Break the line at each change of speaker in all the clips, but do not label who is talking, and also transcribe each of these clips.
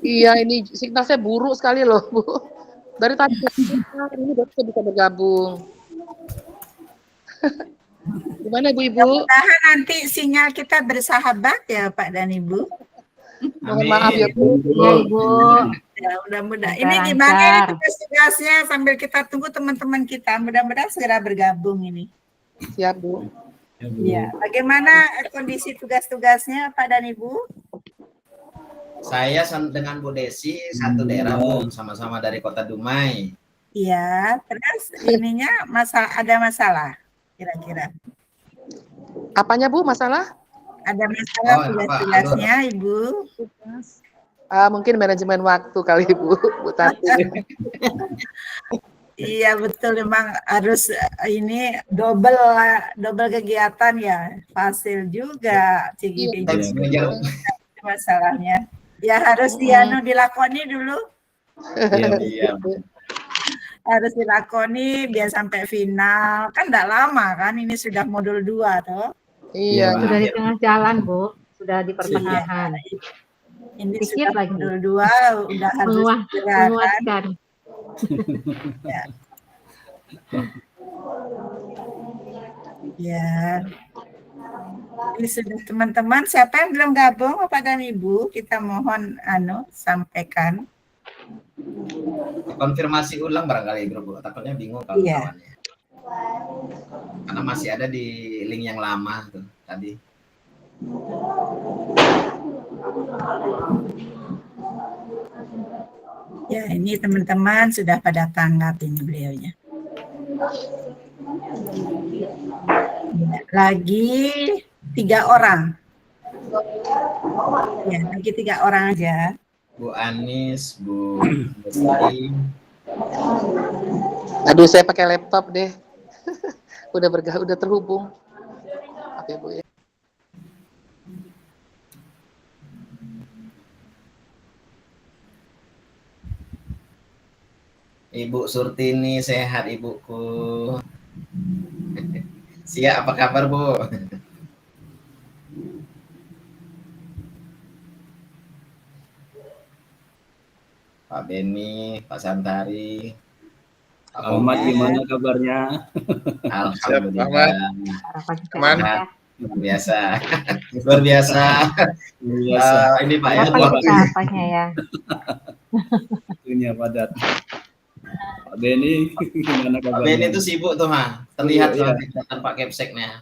Iya, ini signalnya buruk sekali loh, Bu. Dari tadi ini baru bisa bergabung. Gimana Bu Ibu?
Mudah-mudahan nanti sinyal kita bersahabat ya Pak dan Ibu.
Mohon maaf ya Bu.
Ya Ibu.
Ya, mudah-mudahan. Ini gimana ini tugas-tugasnya sambil kita tunggu teman-teman kita. Mudah-mudahan segera bergabung ini.
Siap Bu.
Ya, bagaimana kondisi tugas-tugasnya Pak dan Ibu?
Saya dengan Bu Desi satu daerah Bu, sama-sama dari Kota Dumai.
Iya, terus ininya ada masalah kira-kira.
Apanya Bu masalah?
Ada masalah tugas-tugasnya Ibu?
Mungkin manajemen waktu kali Bu Tati.
Iya betul, memang harus ini double kegiatan ya, Fasil juga, Cigi juga masalahnya. Ya harus dilakoni dulu.
Iya.
Harus dilakoni biar sampai final. Kan enggak lama kan, ini sudah modul 2 toh.
Iya.
Sudah di tengah jalan Bu, sudah di pertengahan.
Ini
sedikit
sudah
lagi.
modul 2 udah harus
menguatkan.
Ya. Ya. Ini sudah teman-teman, siapa yang belum gabung Bapak dan Ibu, kita mohon sampaikan.
Konfirmasi ulang barangkali grup, takutnya bingung kalau kawannya. Karena masih ada di link yang lama tuh tadi.
Ya, ini teman-teman sudah pada tanggap ini beliaunya. Lagi 3 orang. Ya, lagi 3 orang aja.
Bu Anis, Bu Desi.
Aduh, saya pakai laptop deh. udah terhubung. Oke Bu ya.
Ibu Surtini sehat ibuku. Siap, apa kabar Bu? Pak Beni, Pak Santari.
Ahmad gimana kabarnya?
Alhamdulillah. Luar biasa. Luar biasa. Ini Pak ya.
Apanya ya?
Punya padat. Pak Beni gimana kabarnya?
Pak Beni itu sibuk tuh mah. Terlihat tuh tanpa capseknya.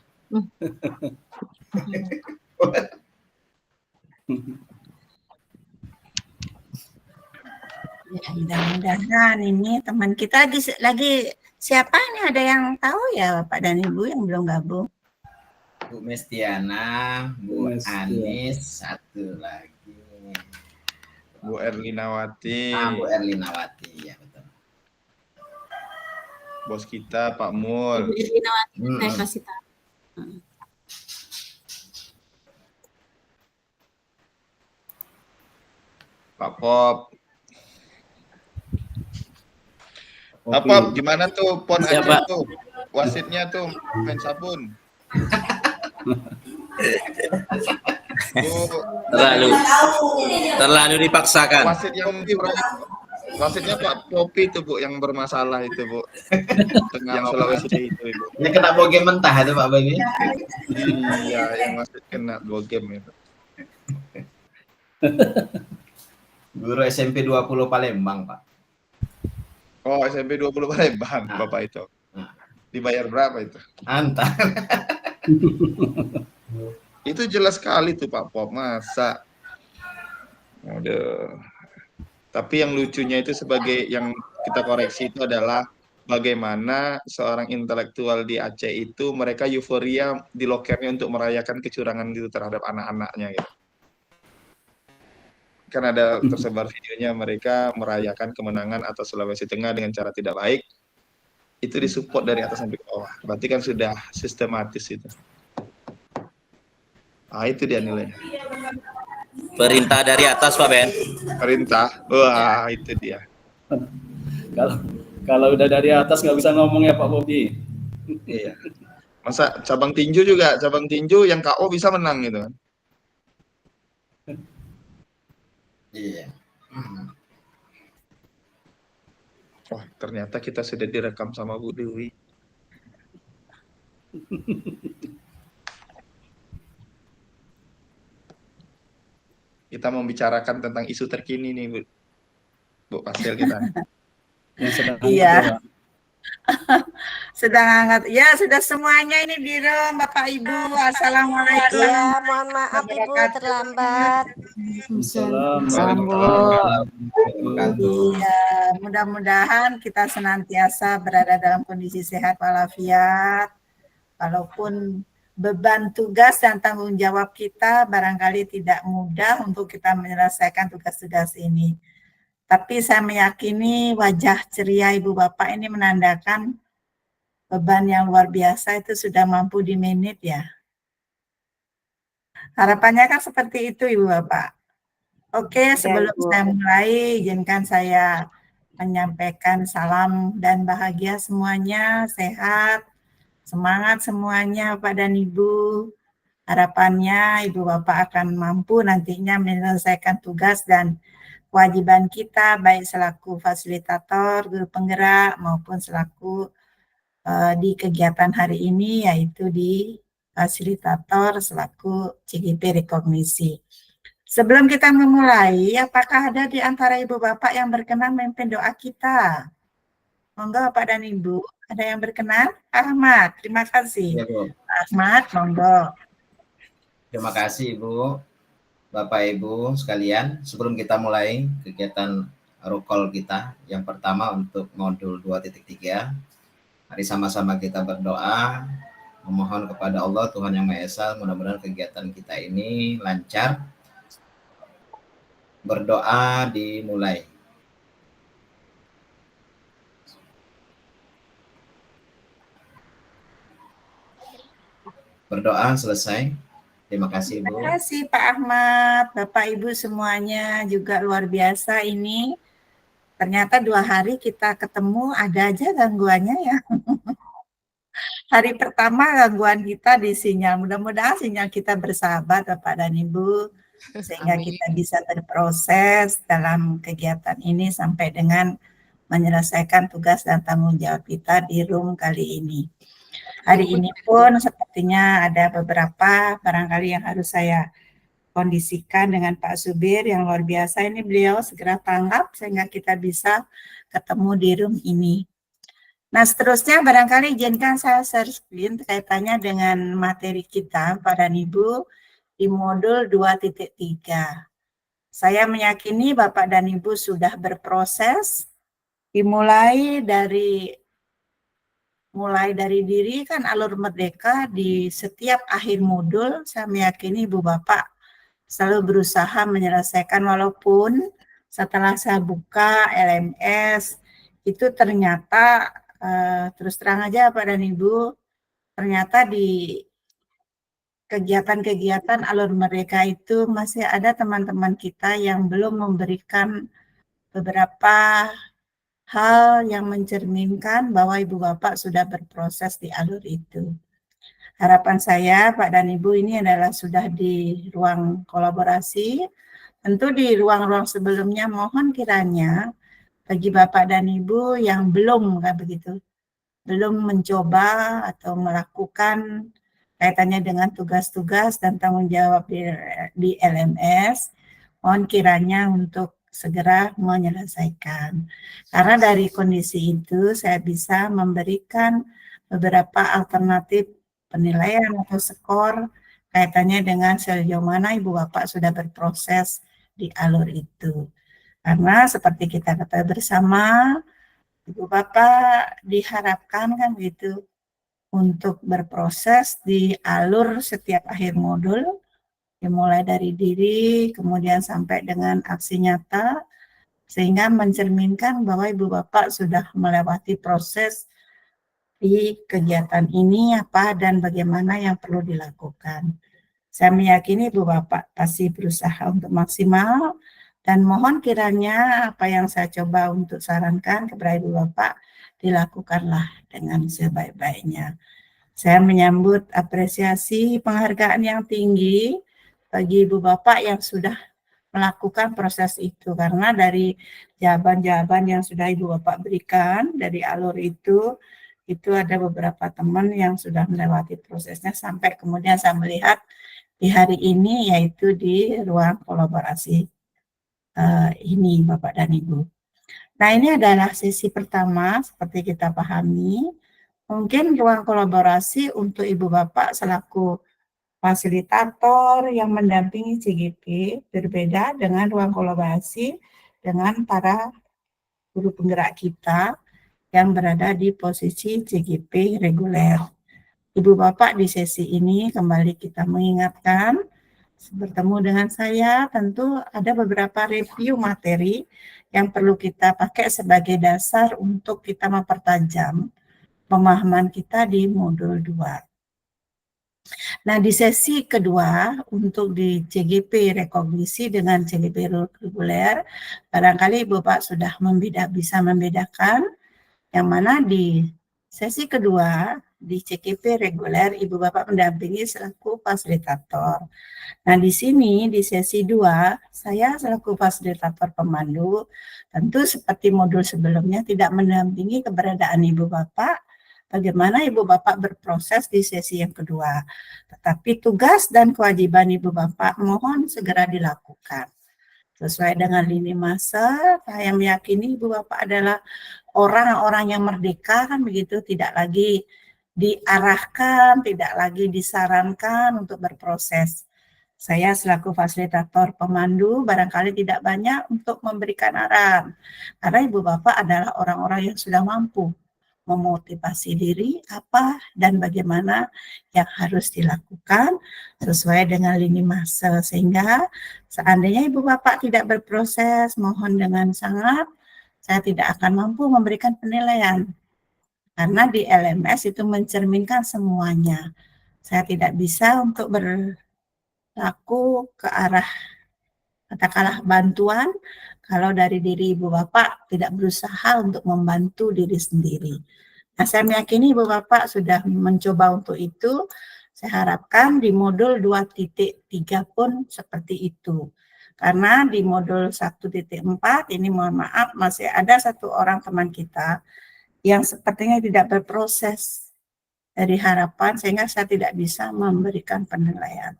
Ya, mudah-mudahan ini teman kita lagi siapa ini, ada yang tahu ya Bapak dan Ibu yang belum gabung?
Bu Mestiana, Bu Anis, satu lagi.
Bu Erlinawati.
Bu Erlinawati, ya betul.
Bos kita Pak Mul.
Bu Erlinawati, saya kasih tahu.
Pak Pop. Apa gimana tuh pon aja tuh? Wasitnya tuh main sabun.
Terlalu dipaksakan.
Wasitnya Pak Popi itu Bu yang bermasalah itu Bu. Yang Sulawesi itu Bu.
Ini kena bogem mentah itu Pak Beni.
Iya, yang wasit kena bogem itu.
Guru SMP 20 Palembang Pak.
Oh, SMP 20 Palembang Bapak itu. Dibayar berapa itu?
Antar.
Itu jelas sekali tuh Pak Pop, masa. Aduh. Tapi yang lucunya itu sebagai yang kita koreksi itu adalah bagaimana seorang intelektual di Aceh itu mereka euforia di lokernya untuk merayakan kecurangan itu terhadap anak-anaknya gitu. Kan ada tersebar videonya mereka merayakan kemenangan atas Sulawesi Tengah dengan cara tidak baik. Itu disupport dari atas sampai ke bawah. Berarti kan sudah sistematis itu. Ah, itu dia nilainya.
Perintah dari atas Pak Ben.
Perintah. Wah, itu dia.
Kalau udah dari atas nggak bisa ngomong ya Pak Bobi.
Iya. Masa cabang tinju yang KO bisa menang gitu kan.
Iya.
Wah, ternyata kita sudah direkam sama Bu Dewi. Kita membicarakan tentang isu terkini nih, Bu Pastel kita.
Yang sedang
Iya.
hangat,
Sedang hangat. Ya, sudah semuanya ini di room, Bapak Ibu. Assalamualaikum.
Ya, mohon maaf Ibu terlambat.
Waalaikumsalam.
Iya, mudah-mudahan kita senantiasa berada dalam kondisi sehat walafiat. Walaupun beban tugas dan tanggung jawab kita barangkali tidak mudah untuk kita menyelesaikan tugas-tugas ini. Tapi saya meyakini wajah ceria Ibu Bapak ini menandakan beban yang luar biasa itu sudah mampu di-manage ya. Harapannya kan seperti itu Ibu Bapak. Oke, sebelum saya mulai, izinkan saya menyampaikan salam dan bahagia semuanya, sehat, semangat semuanya Bapak dan Ibu. Harapannya Ibu Bapak akan mampu nantinya menyelesaikan tugas dan kewajiban kita baik selaku fasilitator, guru penggerak maupun selaku di kegiatan hari ini yaitu di fasilitator selaku CGP rekognisi. Sebelum kita memulai, apakah ada di antara Ibu Bapak yang berkenan memimpin doa kita? Monggo Bapak dan Ibu, ada yang berkenan? Ahmad, terima kasih.
Ya, Bu.
Ahmad, monggo.
Terima kasih Ibu, Bapak Ibu sekalian. Sebelum kita mulai kegiatan rukol kita, yang pertama untuk modul 2.3, mari sama-sama kita berdoa, memohon kepada Allah Tuhan Yang Maha Esa, mudah-mudahan kegiatan kita ini lancar. Berdoa dimulai. Berdoa selesai. Terima kasih Bu.
Terima kasih Pak Ahmad, Bapak Ibu semuanya juga luar biasa ini. Ternyata 2 hari kita ketemu ada aja gangguannya ya. Hari pertama gangguan kita di sinyal, mudah-mudahan sinyal kita bersahabat Bapak dan Ibu. Sehingga kita bisa berproses dalam kegiatan ini sampai dengan menyelesaikan tugas dan tanggung jawab kita di room kali ini. Hari ini pun sepertinya ada beberapa barangkali yang harus saya kondisikan dengan Pak Subir yang luar biasa ini, beliau segera tanggap sehingga kita bisa ketemu di room ini. Nah seterusnya barangkali izinkan saya share screen kaitannya dengan materi kita Pak dan Ibu di modul 2.3. Saya meyakini Bapak dan Ibu sudah berproses dimulai dari diri kan alur merdeka di setiap akhir modul. Saya meyakini Ibu Bapak selalu berusaha menyelesaikan, walaupun setelah saya buka LMS itu ternyata terus terang aja Bapak dan Ibu, ternyata di kegiatan-kegiatan alur merdeka itu masih ada teman-teman kita yang belum memberikan beberapa hal yang mencerminkan bahwa Ibu Bapak sudah berproses di alur itu. Harapan saya Pak dan Ibu ini adalah sudah di ruang kolaborasi. Tentu di ruang-ruang sebelumnya mohon kiranya bagi Bapak dan Ibu yang belum mencoba atau melakukan kaitannya dengan tugas-tugas dan tanggung jawab di LMS, mohon kiranya untuk segera menyelesaikan. Karena dari kondisi itu saya bisa memberikan beberapa alternatif penilaian atau skor kaitannya dengan sejauh mana Ibu Bapak sudah berproses di alur itu. Karena seperti kita ketahui bersama, Ibu Bapak diharapkan kan gitu untuk berproses di alur setiap akhir modul, dimulai dari diri, kemudian sampai dengan aksi nyata, sehingga mencerminkan bahwa Ibu Bapak sudah melewati proses di kegiatan ini apa dan bagaimana yang perlu dilakukan. Saya meyakini Ibu Bapak pasti berusaha untuk maksimal, dan mohon kiranya apa yang saya coba untuk sarankan kepada Ibu Bapak dilakukanlah dengan sebaik-baiknya. Saya menyambut apresiasi penghargaan yang tinggi bagi Ibu Bapak yang sudah melakukan proses itu, karena dari jawaban-jawaban yang sudah Ibu Bapak berikan dari alur itu ada beberapa teman yang sudah melewati prosesnya sampai kemudian saya melihat di hari ini, yaitu di ruang kolaborasi ini Bapak dan Ibu. Nah, ini adalah sesi pertama seperti kita pahami. Mungkin ruang kolaborasi untuk Ibu Bapak selaku fasilitator yang mendampingi CGP berbeda dengan ruang kolaborasi dengan para guru penggerak kita yang berada di posisi CGP reguler. Ibu Bapak di sesi ini kembali kita mengingatkan, bertemu dengan saya tentu ada beberapa review materi yang perlu kita pakai sebagai dasar untuk kita mempertajam pemahaman kita di modul 2. Nah, di sesi kedua untuk di CGP rekognisi dengan CGP reguler, barangkali Ibu Bapak sudah bisa membedakan yang mana di sesi kedua di CGP reguler Ibu Bapak mendampingi selaku fasilitator. Nah, di sini di sesi 2 saya selaku fasilitator pemandu tentu seperti modul sebelumnya tidak mendampingi keberadaan Ibu Bapak bagaimana Ibu Bapak berproses di sesi yang kedua. Tetapi tugas dan kewajiban Ibu Bapak mohon segera dilakukan. Sesuai dengan lini masa, saya meyakini Ibu Bapak adalah orang-orang yang merdeka, kan begitu, tidak lagi diarahkan, tidak lagi disarankan untuk berproses. Saya selaku fasilitator pemandu barangkali tidak banyak untuk memberikan arahan. Karena Ibu Bapak adalah orang-orang yang sudah mampu memotivasi diri apa dan bagaimana yang harus dilakukan sesuai dengan lini masa, sehingga seandainya Ibu Bapak tidak berproses, mohon dengan sangat saya tidak akan mampu memberikan penilaian karena di LMS itu mencerminkan semuanya. Saya tidak bisa untuk berlaku ke arah katakanlah bantuan kalau dari diri Ibu Bapak tidak berusaha untuk membantu diri sendiri. Nah, saya meyakini Ibu Bapak sudah mencoba untuk itu. Saya harapkan di modul 2.3 pun seperti itu. Karena di modul 1.4 ini mohon maaf masih ada satu orang teman kita yang sepertinya tidak berproses dari harapan sehingga saya tidak bisa memberikan penilaian.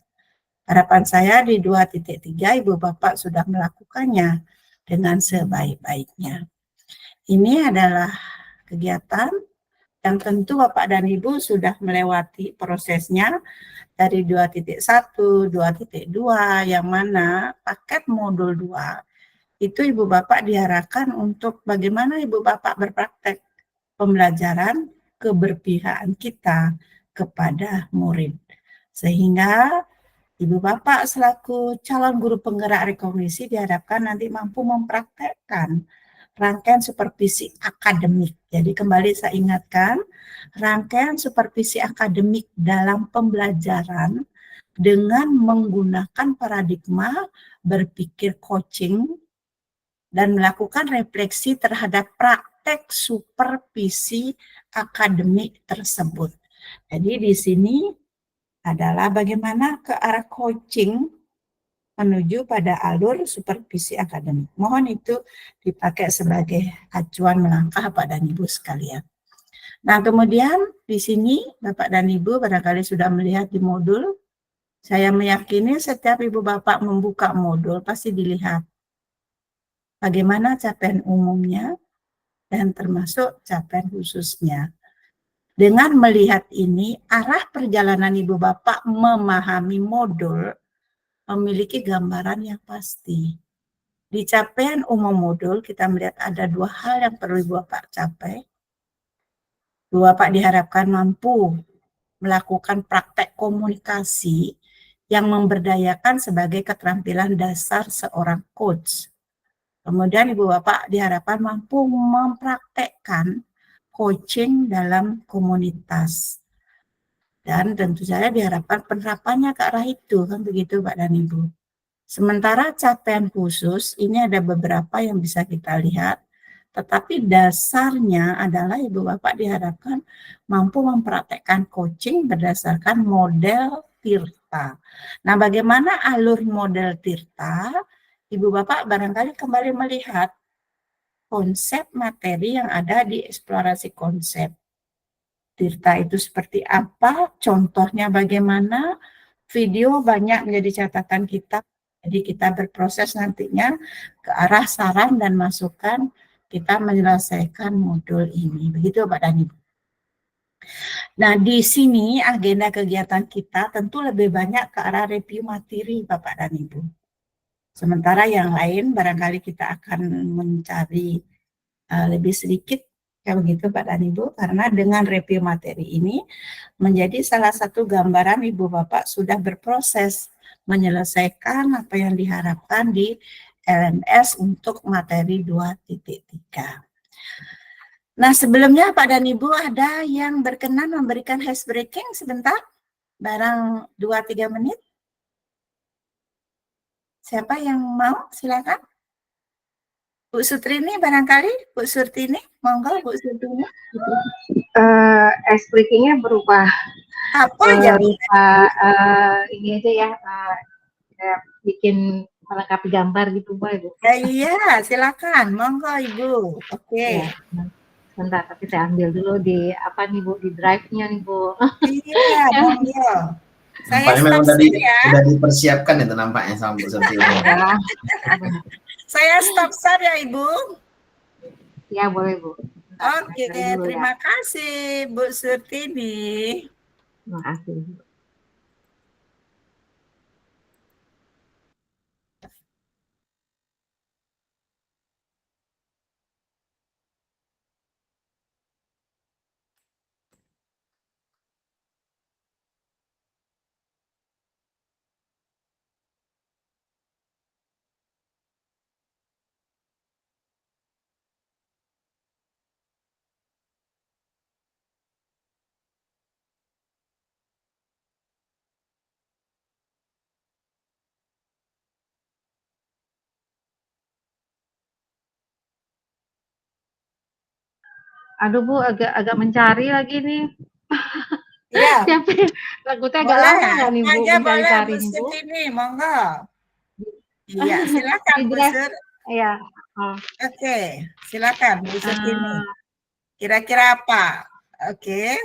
Harapan saya di 2.3 Ibu Bapak sudah melakukannya dengan sebaik-baiknya. Ini adalah kegiatan yang tentu Bapak dan Ibu sudah melewati prosesnya dari 2.1, 2.2, yang mana paket modul 2 itu Ibu Bapak diarahkan untuk bagaimana Ibu Bapak berpraktek pembelajaran keberpihakan kita kepada murid. Sehingga Ibu Bapak selaku calon guru penggerak rekognisi diharapkan nanti mampu mempraktekkan rangkaian supervisi akademik. Jadi kembali saya ingatkan, rangkaian supervisi akademik dalam pembelajaran dengan menggunakan paradigma berpikir coaching dan melakukan refleksi terhadap praktek supervisi akademik tersebut. Jadi di sini adalah bagaimana ke arah coaching menuju pada alur supervisi akademik. Mohon itu dipakai sebagai acuan melangkah Bapak dan Ibu sekalian. Nah, kemudian di sini Bapak dan Ibu barangkali sudah melihat di modul. Saya meyakini setiap Ibu Bapak membuka modul pasti dilihat bagaimana capaian umumnya dan termasuk capaian khususnya. Dengan melihat ini, arah perjalanan Ibu Bapak memahami modul memiliki gambaran yang pasti. Di capaian umum modul, kita melihat ada dua hal yang perlu Ibu Bapak capai. Ibu Bapak diharapkan mampu melakukan praktek komunikasi yang memberdayakan sebagai keterampilan dasar seorang coach. Kemudian Ibu Bapak diharapkan mampu mempraktekkan coaching dalam komunitas. Dan tentu saja diharapkan penerapannya ke arah itu, kan begitu Pak dan Ibu. Sementara capaian khusus, ini ada beberapa yang bisa kita lihat, tetapi dasarnya adalah Ibu Bapak diharapkan mampu mempraktekkan coaching berdasarkan model Tirta. Nah, bagaimana alur model Tirta? Ibu Bapak barangkali kembali melihat konsep materi yang ada di eksplorasi konsep. Tirta itu seperti apa, contohnya bagaimana, video banyak menjadi catatan kita. Jadi kita berproses nantinya ke arah saran dan masukan kita menyelesaikan modul ini. Begitu Pak dan Ibu. Nah, di sini agenda kegiatan kita tentu lebih banyak ke arah review materi Bapak dan Ibu. Sementara yang lain barangkali kita akan mencari lebih sedikit kayak begitu Pak dan Ibu, karena dengan review materi ini menjadi salah satu gambaran Ibu Bapak sudah berproses menyelesaikan apa yang diharapkan di LMS untuk materi 2.3. Nah, sebelumnya Pak dan Ibu ada yang berkenan memberikan hash breaking sebentar? Barang 2-3 menit? Siapa yang mau? Silakan. Bu Sutrini barangkali, Bu Surtini, monggo Bu Surtini.
Explication-nya berupa
Apa aja?
ini aja ya, kayak bikin melengkapi gambar gitu, Bu, Ibu.
Iya, silakan, monggo Ibu. Oke.
Ya, sebentar, tapi saya ambil dulu di apa nih Bu, di drive-nya nih Bu.
Iya, monggo. Saya
Nampaknya memang
stop share ya.
udah dipersiapkan itu nampaknya sama Bu Surtini.
Ya,
Saya stop share ya Ibu.
ya boleh Bu.
Oke,
Saya dulu,
terima kasih Bu Surtini.
Terima kasih. Aduh Bu, agak mencari lagi nih.
Iya.
Siapa takutnya agak lama nggak nih Bu
Aja boleh
mencari-cari
Bu
nih Bu?
Surtini, monggo. Iya, silakan Bu
Di
Sur.
Iya. Oh.
Oke, silakan Bu Surtini. Kira-kira apa? Oke.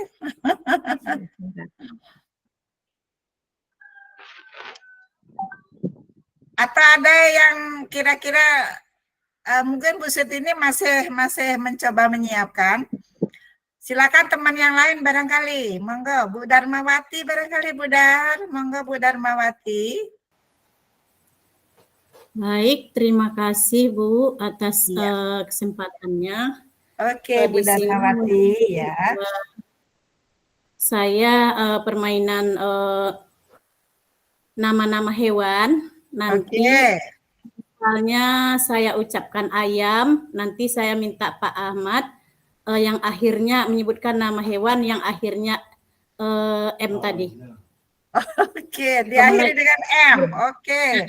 Atau ada yang kira-kira mungkin Bu Surtini masih mencoba menyiapkan. Silakan teman yang lain barangkali. Monggo Bu Darmawati barangkali Bu Dar. Monggo Bu Darmawati.
Baik, terima kasih Bu atas kesempatannya.
Oke, Bu Darmawati ya.
Saya permainan nama-nama hewan. Nanti misalnya saya ucapkan ayam, nanti saya minta Pak Ahmad yang akhirnya menyebutkan nama hewan yang akhirnya M tadi.
Oke, diakhiri dengan M. Oke.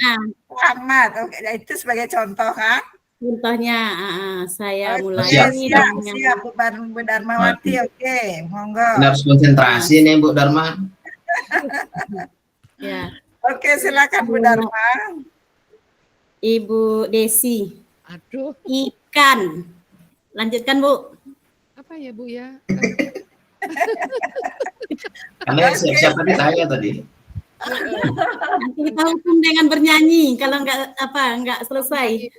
Ahmad. Oke, itu sebagai contoh kan?
Contohnya saya mulai
siap Bu Darmawati. Oke, monggo.
Harus konsentrasi nih Bu Dharma.
Ya.
Oke, silakan Bu Dharma.
Ibu Desi.
Aduh.
Ikan. Lanjutkan Bu.
Apa ya Bu ya?
Karena siap-siap tadi saya tadi.
Nanti kita hukum dengan bernyanyi kalau nggak selesai.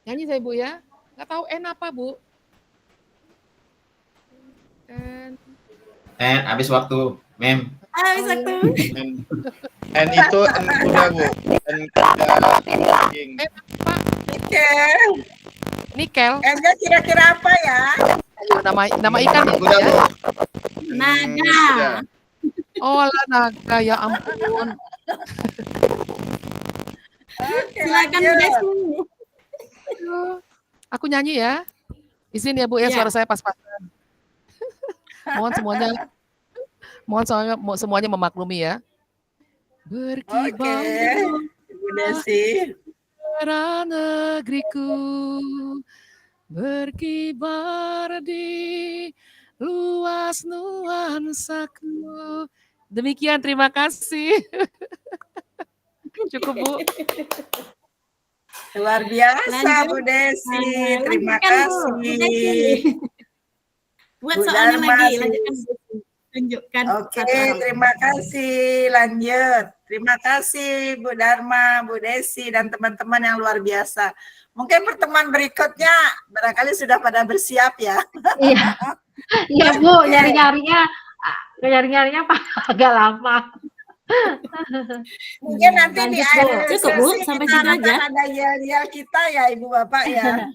Nyanyi saya Bu ya. Nggak tahu N apa Bu?
Habis waktu, Mem.
Habis waktu.
N itu udah Bu. N
apa?
Nikel. N-nya kira-kira apa ya?
Ayo, nama ikan ya Bu ya?
Naga.
Oh lah naga, ya ampun.
Silakan Bu Desi.
Aku nyanyi ya. Izin ya Bu ya, suara saya pas-pasan. Mohon semuanya memaklumi ya. Berkibar
Bu Desi.
negeriku, berkibar di luas nuansaku. Demikian, terima kasih. Cukup Bu.
Luar biasa
Lanjut.
Bu Desi, terima
Lanjutkan Bu Desi.
kasih.
Buat
Bu
soalnya
Dharma,
lagi, lanjutkan Bu Desi. Tunjukkan
Oke,
satu orang.
terima kasih. Lanjut. Terima kasih Bu Dharma, Bu Desi, dan teman-teman yang luar biasa. Mungkin pertemuan berikutnya barangkali sudah pada bersiap ya.
Iya, iya Bu,
Oke.
nyari-nyarinya agak lama.
Mungkin nanti di
Lanjut,
akhir
Bu.
Cukup, Bu.
sesi
Sampai
kita
situ
akan
aja.
ada yel-yel kita ya Ibu Bapak ya.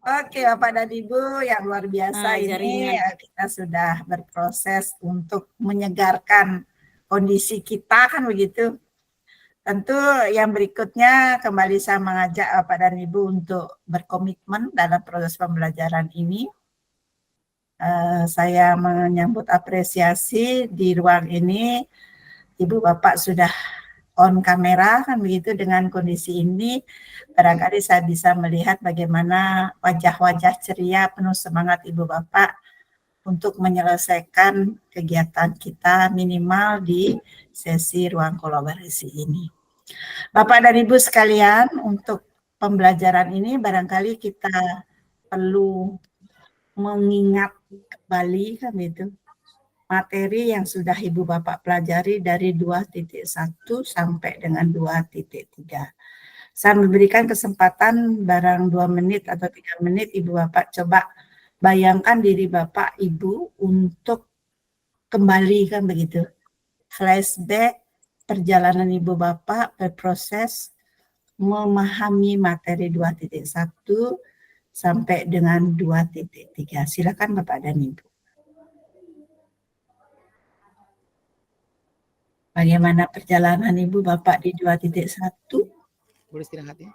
Oke Bapak dan Ibu yang luar biasa ini
Jaringan.
kita sudah berproses untuk menyegarkan kondisi kita kan begitu. Tentu yang berikutnya kembali saya mengajak Bapak dan Ibu untuk berkomitmen dalam proses pembelajaran ini. Saya menyambut apresiasi di ruang ini Ibu Bapak sudah on kamera kan begitu. Dengan kondisi ini barangkali saya bisa melihat bagaimana wajah-wajah ceria penuh semangat Ibu Bapak untuk menyelesaikan kegiatan kita minimal di sesi ruang kolaborasi ini. Bapak dan Ibu sekalian, untuk pembelajaran ini barangkali kita perlu mengingat kembali kan itu materi yang sudah Ibu Bapak pelajari dari 2.1 sampai dengan 2.3. Saya memberikan kesempatan barang 2 menit atau 3 menit Ibu Bapak coba bayangkan diri Bapak Ibu untuk kembali kan begitu. Flashback perjalanan Ibu Bapak berproses memahami materi 2.1 sampai dengan 2.3. Silakan Bapak dan Ibu. Bagaimana perjalanan Ibu Bapak di 2.1?
Boleh istirahat ya.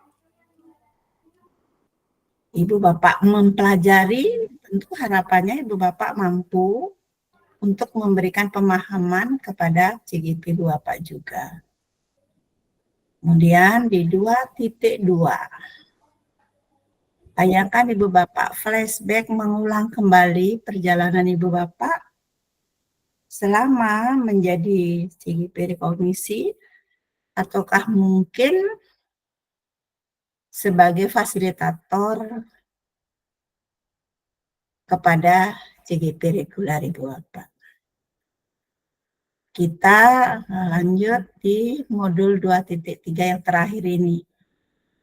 Ibu Bapak mempelajari, tentu harapannya Ibu Bapak mampu untuk memberikan pemahaman kepada CGP Ibu Bapak juga. Kemudian di 2.2, bayangkan Ibu Bapak flashback mengulang kembali perjalanan Ibu Bapak selama menjadi CGP rekognisi, ataukah mungkin sebagai fasilitator kepada CGP reguler Ibu Bapak. Kita lanjut di modul 2.3 yang terakhir ini.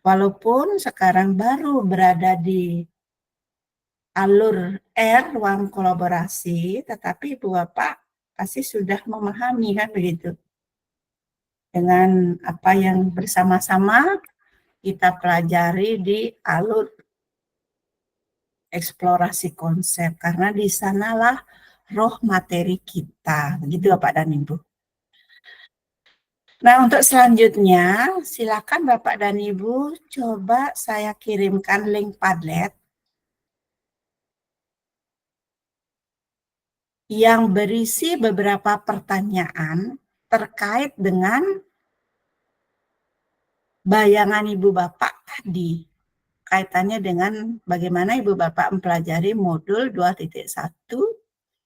Walaupun sekarang baru berada di alur R, ruang kolaborasi, tetapi Ibu Bapak pasti sudah memahami kan begitu. Dengan apa yang bersama-sama kita pelajari di alur eksplorasi konsep, karena di sanalah roh materi kita, begitu Bapak dan Ibu. Nah, untuk selanjutnya, silakan Bapak dan Ibu coba saya kirimkan link Padlet yang berisi beberapa pertanyaan terkait dengan bayangan Ibu Bapak tadi. Kaitannya dengan bagaimana Ibu Bapak mempelajari modul 2.1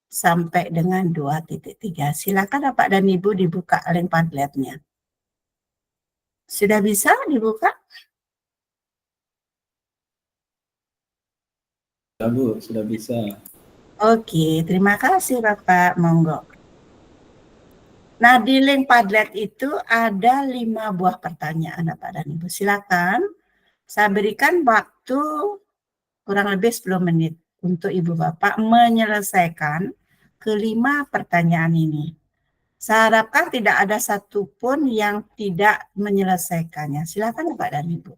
sampai dengan 2.3. Silakan Bapak dan Ibu dibuka link Padletnya. Sudah bisa dibuka?
Ya Bu, sudah bisa.
Oke, terima kasih Bapak. Monggo. Nah, di link Padlet itu ada 5 buah pertanyaan Bapak dan Ibu. Silakan. Saya berikan waktu kurang lebih 10 menit untuk Ibu Bapak menyelesaikan kelima pertanyaan ini. Saya harapkan tidak ada satupun yang tidak menyelesaikannya. Silakan Bapak dan Ibu.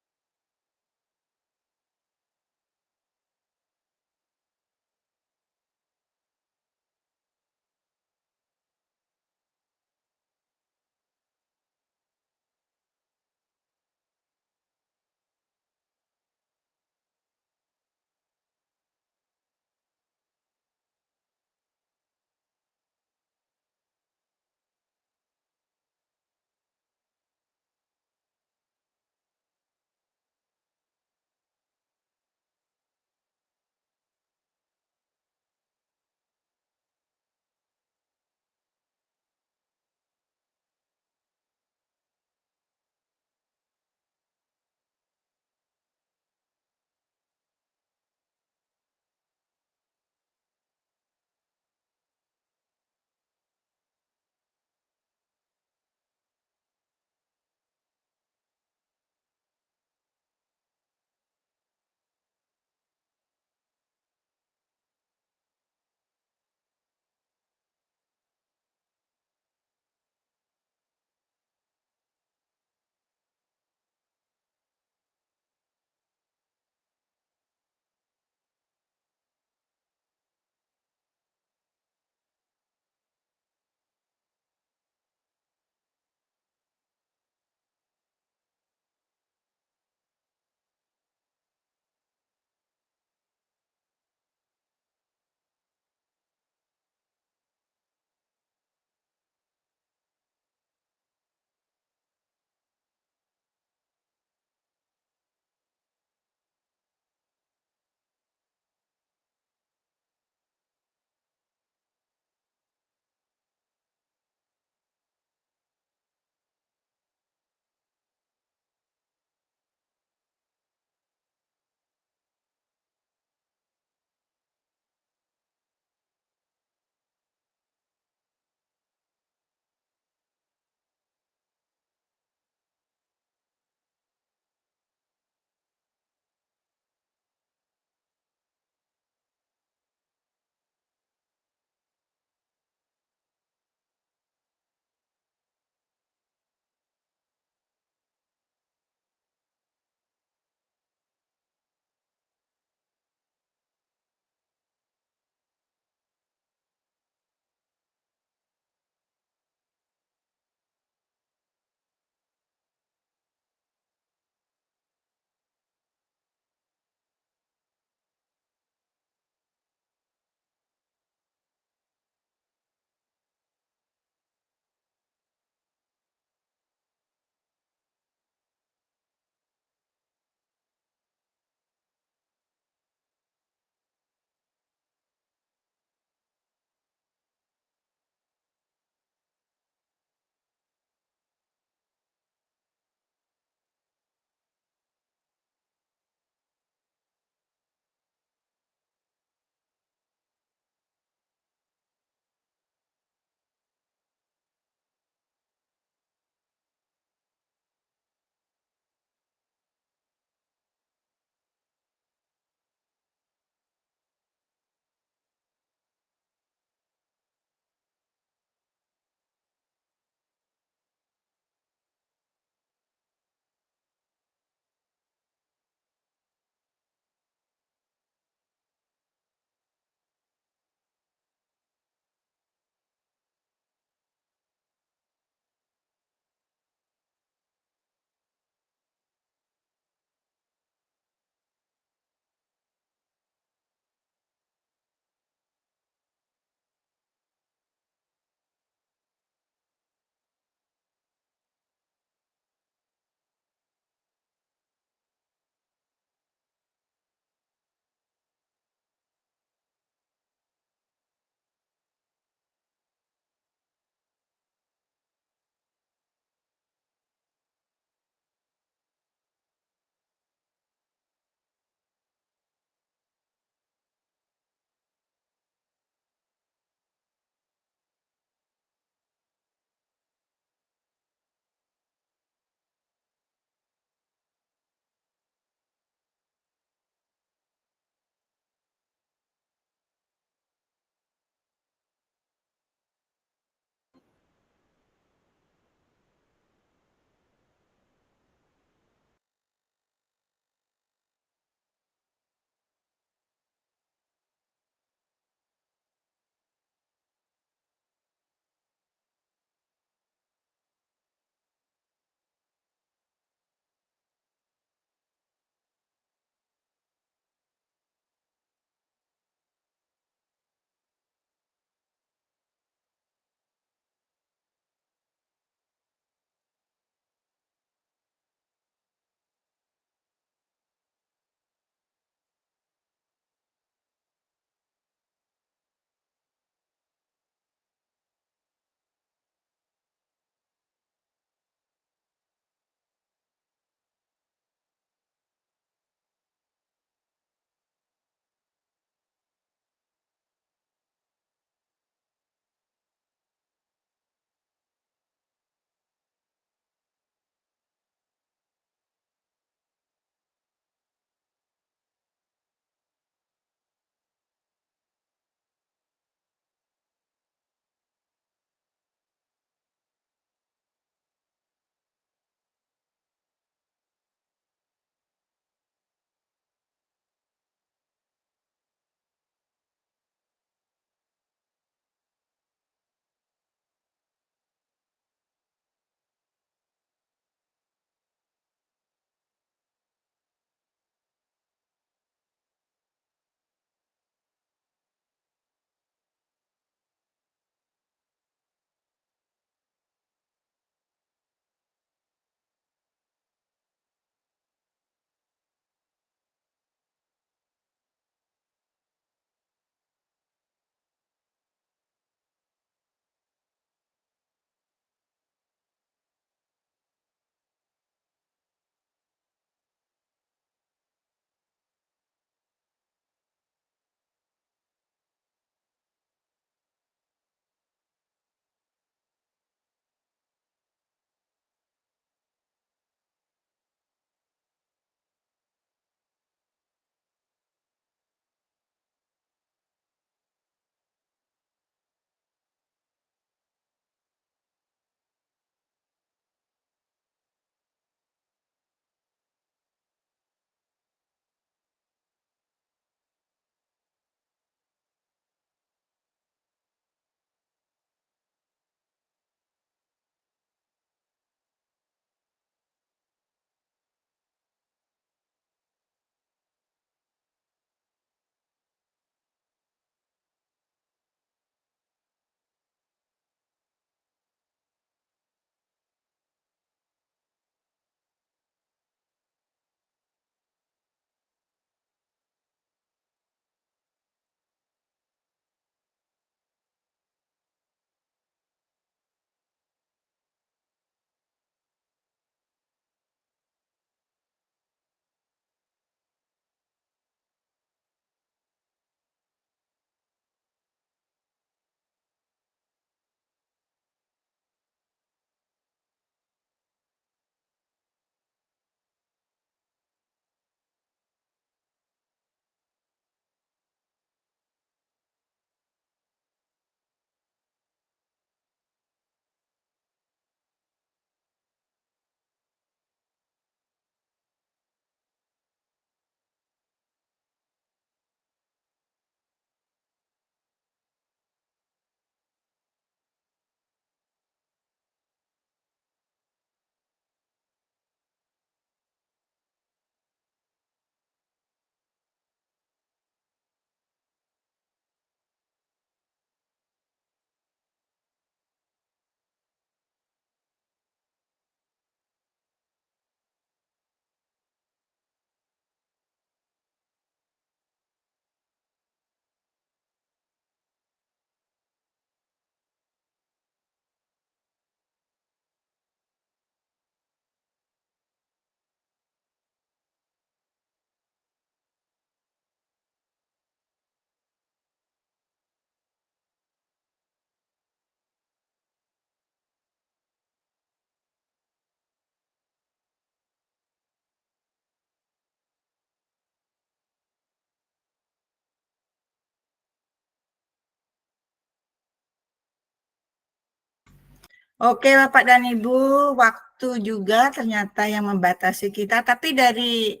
Oke, Bapak dan Ibu, waktu juga ternyata yang membatasi kita, tapi dari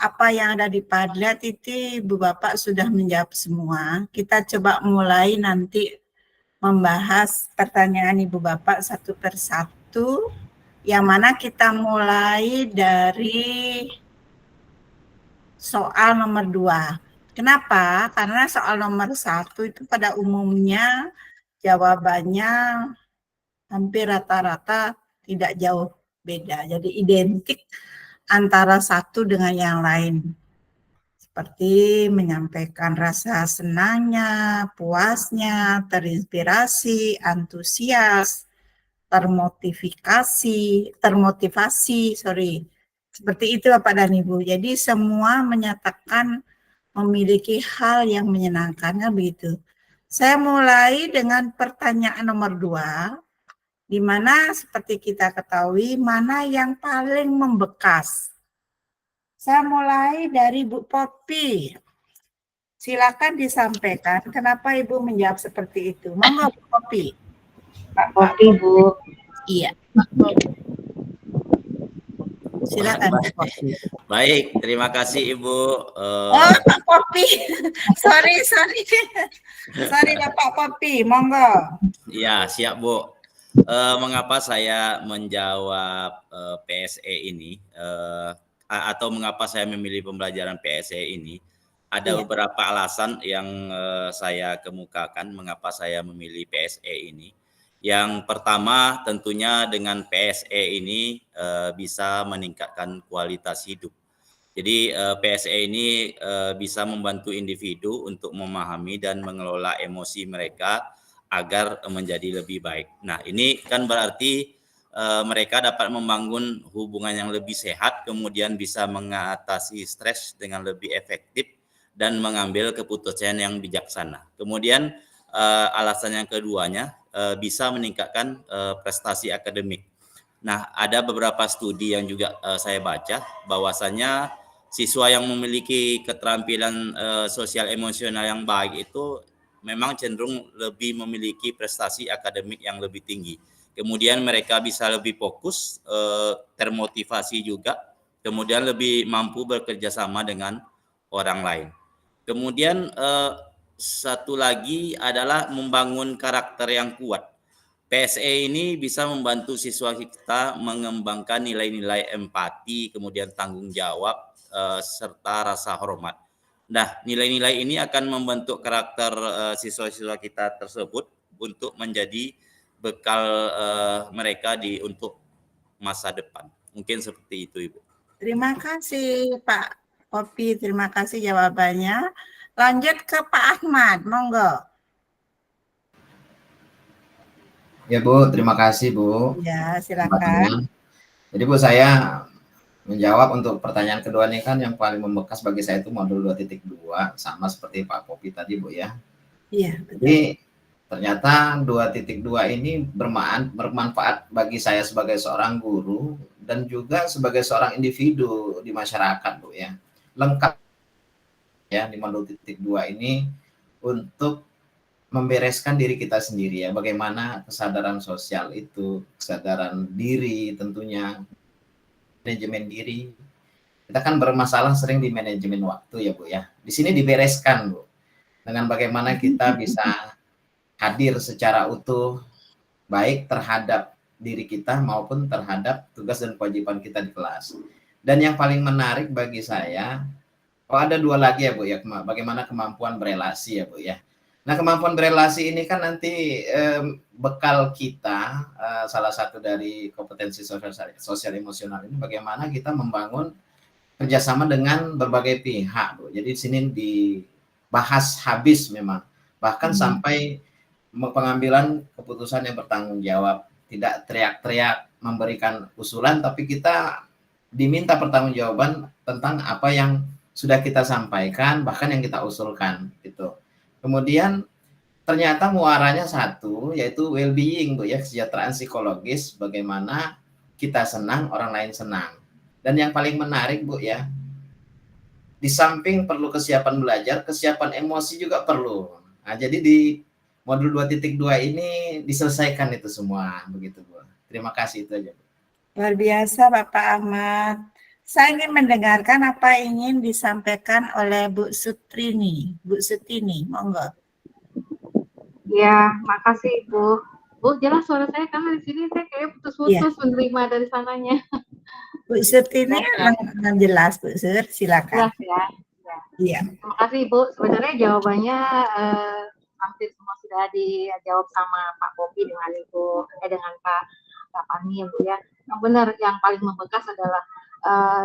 apa yang ada di Padlet itu Ibu Bapak sudah menjawab semua. Kita coba mulai nanti membahas pertanyaan Ibu Bapak satu persatu, yang mana kita mulai dari soal nomor 2. Kenapa? Karena soal nomor 1 itu pada umumnya jawabannya hampir rata-rata tidak jauh beda. Jadi identik antara satu dengan yang lain. Seperti menyampaikan rasa senangnya, puasnya, terinspirasi, antusias, termotivasi. Seperti itu Bapak dan Ibu. Jadi semua menyatakan memiliki hal yang menyenangkannya begitu. Saya mulai dengan pertanyaan nomor 2, di mana seperti kita ketahui mana yang paling membekas. Saya mulai dari Bu Poppy. Silakan disampaikan kenapa Ibu menjawab seperti itu. Monggo Bu Poppy.
Pak Poppy, Bu.
Iya. Silakan Bu Poppy.
Baik, terima kasih Ibu.
Oh, Pak Poppy. sorry. Sorry Pak Poppy, monggo.
Ya, siap Bu. Mengapa saya menjawab PSE ini atau mengapa saya memilih pembelajaran PSE ini? Ada beberapa alasan yang saya kemukakan mengapa saya memilih PSE ini. Yang pertama tentunya dengan PSE ini bisa meningkatkan kualitas hidup. Jadi PSE ini bisa membantu individu untuk memahami dan mengelola emosi mereka agar menjadi lebih baik. Nah, ini kan berarti mereka dapat membangun hubungan yang lebih sehat, kemudian bisa mengatasi stres dengan lebih efektif dan mengambil keputusan yang bijaksana. Kemudian alasan yang keduanya bisa meningkatkan prestasi akademik. Nah, ada beberapa studi yang juga saya baca bahwasanya siswa yang memiliki keterampilan sosial emosional yang baik itu memang cenderung lebih memiliki prestasi akademik yang lebih tinggi. Kemudian mereka bisa lebih fokus, termotivasi juga, kemudian lebih mampu bekerja sama dengan orang lain. Kemudian satu lagi adalah membangun karakter yang kuat. PSE ini bisa membantu siswa kita mengembangkan nilai-nilai empati, kemudian tanggung jawab, serta rasa hormat. Nah, nilai-nilai ini akan membentuk karakter siswa-siswa kita tersebut untuk menjadi bekal mereka untuk masa depan. Mungkin seperti itu, Ibu.
Terima kasih Pak Poppy, terima kasih jawabannya. Lanjut ke Pak Ahmad, monggo.
Ya Bu, terima kasih Bu.
Ya, silakan.
Jadi Bu, saya menjawab untuk pertanyaan kedua ini kan yang paling membekas bagi saya itu modul 2.2 sama seperti Pak Poppy tadi Bu ya.
Iya, betul.
Jadi ternyata 2.2 ini bermanfaat bagi saya sebagai seorang guru dan juga sebagai seorang individu di masyarakat Bu ya. Lengkap ya di modul 2.2 ini untuk membereskan diri kita sendiri ya. Bagaimana kesadaran sosial itu, kesadaran diri tentunya, manajemen diri. Kita kan bermasalah sering di manajemen waktu ya Bu ya. Di sini dibereskan Bu. Dengan bagaimana kita bisa hadir secara utuh baik terhadap diri kita maupun terhadap tugas dan kewajiban kita di kelas. Dan yang paling menarik bagi saya, ada dua lagi ya Bu ya, bagaimana kemampuan berelasi ya Bu ya. Nah, kemampuan berelasi ini kan nanti bekal kita, salah satu dari kompetensi sosial emosional ini bagaimana kita membangun kerjasama dengan berbagai pihak Bu. Jadi di sini dibahas habis memang, bahkan sampai pengambilan keputusan yang bertanggung jawab, tidak teriak-teriak memberikan usulan, tapi kita diminta pertanggungjawaban tentang apa yang sudah kita sampaikan, bahkan yang kita usulkan gitu. Kemudian ternyata muaranya satu, yaitu well-being Bu ya, kesejahteraan psikologis, bagaimana kita senang, orang lain senang. Dan yang paling menarik Bu ya, di samping perlu kesiapan belajar, kesiapan emosi juga perlu. Nah, jadi di modul 2.2 ini diselesaikan itu semua begitu Bu. Terima kasih itu aja Bu.
Luar biasa Bapak Ahmad. Saya ingin mendengarkan apa ingin disampaikan oleh Bu Sutrini. Bu Sutini, monggo.
Ya, makasih Ibu. Bu, jelas suara saya karena di sini saya kayak putus-putus menerima dari sananya.
Bu Sutini jelas Bu Sur, silakan.
Jelas ya.
Iya.
Terima kasih Ibu. Sebenarnya jawabannya hampir semua sudah dijawab sama Pak Bobi dengan Ibu, dengan Pak Pani ya Bu ya. Yang benar, yang paling membekas adalah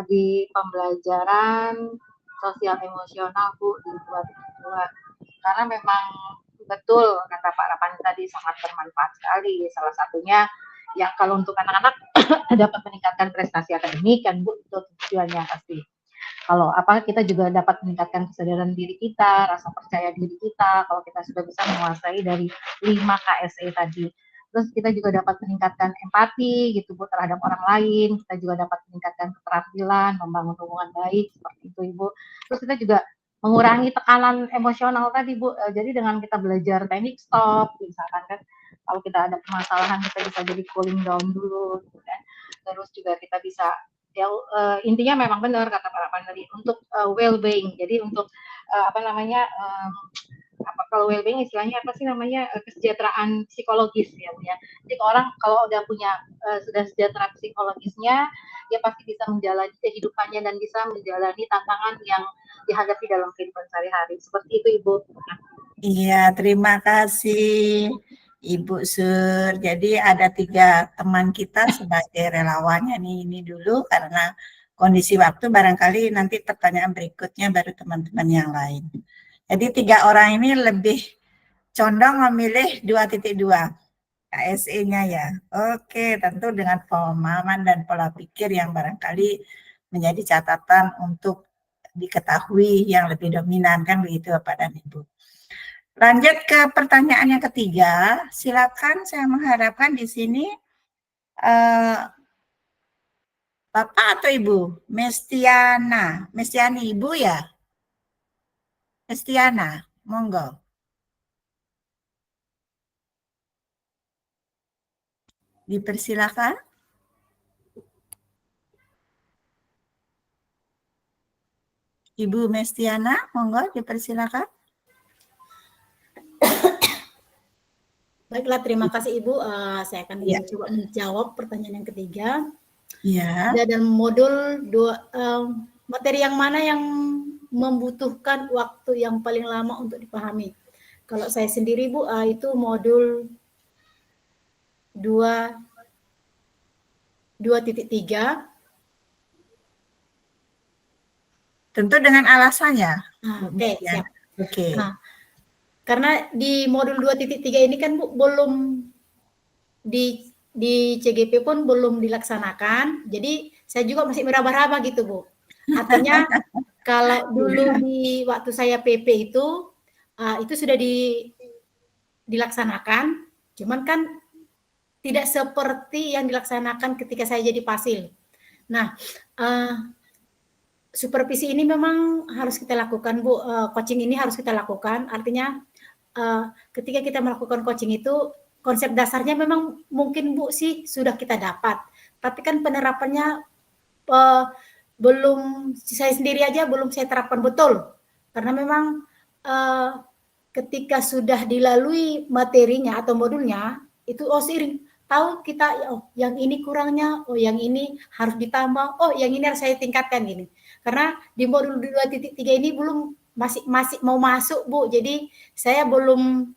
di pembelajaran sosial emosional Bu di 2.2. Karena memang betul kata Pak Rapani tadi sangat bermanfaat sekali. Salah satunya yang kalau untuk anak-anak dapat meningkatkan prestasi akademik kan Bu, itu tujuannya pasti. Kalau kita juga dapat meningkatkan kesadaran diri kita, rasa percaya diri kita, kalau kita sudah bisa menguasai dari 5 KSE tadi. Terus kita juga dapat meningkatkan empati gitu Bu terhadap orang lain, kita juga dapat meningkatkan keterampilan, membangun hubungan baik seperti itu Ibu. Terus kita juga mengurangi tekanan emosional tadi Bu. Jadi dengan kita belajar teknik stop, misalkan kan kalau kita ada permasalahan kita bisa jadi cooling down dulu, gitu kan. Terus juga kita bisa intinya memang benar kata Pak Rapan tadi untuk well-being. Jadi untuk kalau well-being istilahnya apa sih namanya kesejahteraan psikologis ya Bu ya. Jadi orang kalau udah punya sudah sejahtera psikologisnya, dia pasti bisa menjalani kehidupannya dan bisa menjalani tantangan yang dihadapi dalam kehidupan sehari-hari. Seperti itu Ibu.
Iya, terima kasih Ibu Sur. Jadi ada 3 teman kita sebagai relawannya ini dulu karena kondisi waktu, barangkali nanti pertanyaan berikutnya baru teman-teman yang lain. Jadi 3 orang ini lebih condong memilih 2.2 KSE-nya ya. Oke, tentu dengan pemahaman dan pola pikir yang barangkali menjadi catatan untuk diketahui yang lebih dominan kan begitu Bapak dan Ibu. Lanjut ke pertanyaan yang ketiga, silakan saya mengharapkan di sini Bapak atau Ibu? Mestiani Ibu ya? Mestiana, monggo. Dipersilakan. Ibu Mestiana, monggo dipersilakan.
Baiklah, terima kasih Ibu. Saya akan coba menjawab pertanyaan yang ketiga.
Ya.
Dalam modul 2, materi yang mana yang membutuhkan waktu yang paling lama untuk dipahami? Kalau saya sendiri Bu, itu modul 2.3.
Tentu dengan alasannya.
Oke, siap.
Oke.
Nah, karena di modul 2.3 ini kan Bu belum di CGP pun belum dilaksanakan, jadi saya juga masih meraba-raba gitu Bu. Artinya kalau dulu di waktu saya PP itu sudah dilaksanakan, cuman kan tidak seperti yang dilaksanakan ketika saya jadi pasil. Nah, supervisi ini memang harus kita lakukan Bu, coaching ini harus kita lakukan, artinya ketika kita melakukan coaching itu konsep dasarnya memang mungkin Bu sih sudah kita dapat, tapi kan penerapannya belum, saya sendiri aja belum saya terapkan betul, karena memang ketika sudah dilalui materinya atau modulnya itu seiring tahu kita yang ini kurangnya, yang ini harus ditambah, yang ini harus saya tingkatkan gini. Karena di modul 2.3 ini belum masih mau masuk Bu, jadi saya belum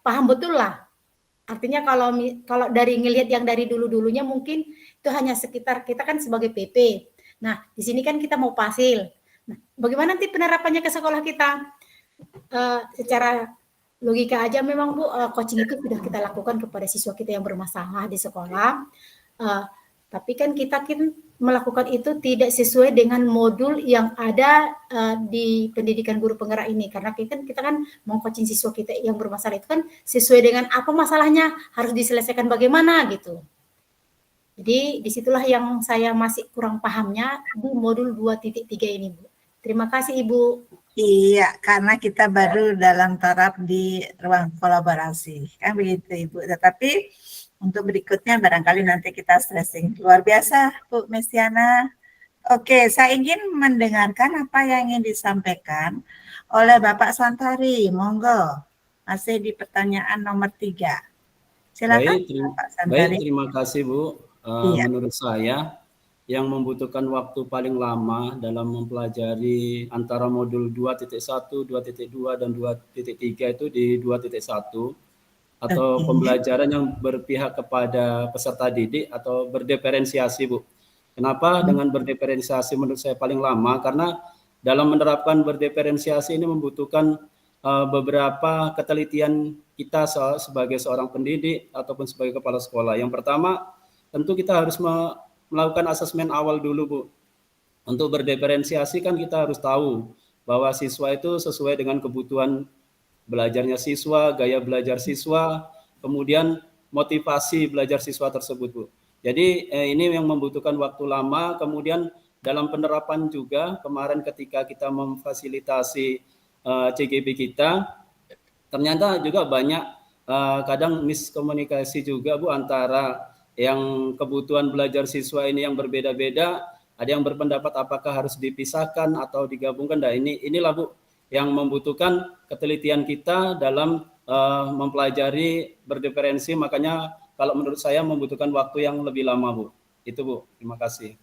paham betul lah. Artinya kalau dari ngelihat yang dari dulu-dulunya mungkin itu hanya sekitar kita kan sebagai PP. Nah, di sini kan kita mau pasil. Nah, bagaimana nanti penerapannya ke sekolah kita? Secara logika aja memang Bu, coaching itu sudah kita lakukan kepada siswa kita yang bermasalah di sekolah. Tapi kan kita melakukan itu tidak sesuai dengan modul yang ada di pendidikan guru penggerak ini, karena kita kan mau coaching siswa kita yang bermasalah itu kan sesuai dengan apa masalahnya, harus diselesaikan bagaimana gitu. Jadi disitulah yang saya masih kurang pahamnya di modul 2.3 ini Bu. Terima kasih Ibu.
Iya, karena kita baru dalam taraf di ruang kolaborasi, kan begitu Ibu. Tetapi untuk berikutnya barangkali nanti kita stressing. Luar biasa Bu Mesiana. Oke, saya ingin mendengarkan apa yang ingin disampaikan oleh Bapak Santari. Monggo, masih di pertanyaan nomor 3. Silakan Bapak Santari.
Terima kasih Bu.
Iya.
Menurut saya yang membutuhkan waktu paling lama dalam mempelajari antara modul 2.1, 2.2, dan 2.3 itu di 2.1 atau pembelajaran yang berpihak kepada peserta didik atau berdiferensiasi Bu. Kenapa dengan berdiferensiasi menurut saya paling lama? Karena dalam menerapkan berdiferensiasi ini membutuhkan beberapa ketelitian kita sebagai seorang pendidik ataupun sebagai kepala sekolah. Yang pertama, tentu kita harus melakukan asesmen awal dulu Bu. Untuk berdiferensiasi kan kita harus tahu bahwa siswa itu sesuai dengan kebutuhan belajarnya siswa, gaya belajar siswa, kemudian motivasi belajar siswa tersebut Bu. Jadi ini yang membutuhkan waktu lama. Kemudian dalam penerapan juga kemarin ketika kita memfasilitasi CGP kita, ternyata juga banyak kadang miskomunikasi juga Bu antara yang kebutuhan belajar siswa ini yang berbeda-beda, ada yang berpendapat apakah harus dipisahkan atau digabungkan. Nah, inilah Bu yang membutuhkan ketelitian kita dalam mempelajari berdiferensi. Makanya kalau menurut saya membutuhkan waktu yang lebih lama Bu. Itu Bu, terima kasih.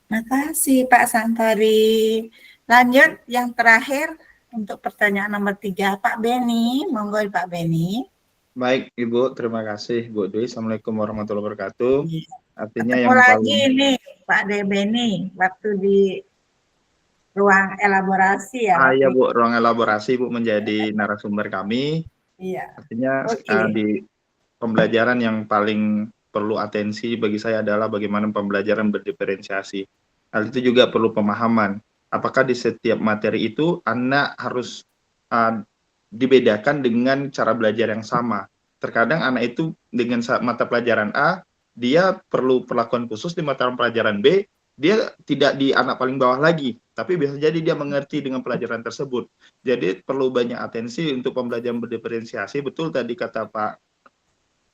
Terima kasih Pak Santari. Lanjut yang terakhir untuk pertanyaan nomor 3, Pak Beni. Monggo Pak Beni.
Baik Ibu, terima kasih Bu Dwi. Assalamualaikum warahmatullahi wabarakatuh. Artinya
ketemu
yang
lagi ini Pak Beni, waktu di ruang elaborasi ya.
Ya Bu, ruang elaborasi Bu menjadi narasumber kami.
Iya.
Artinya di pembelajaran yang paling perlu atensi bagi saya adalah bagaimana pembelajaran berdiferensiasi. Hal itu juga perlu pemahaman. Apakah di setiap materi itu anak harus dibedakan dengan cara belajar yang sama. Terkadang anak itu dengan mata pelajaran A, dia perlu perlakuan khusus di mata pelajaran B, dia tidak di anak paling bawah lagi, tapi bisa jadi dia mengerti dengan pelajaran tersebut. Jadi perlu banyak atensi untuk pembelajaran berdiferensiasi. Betul tadi kata Pak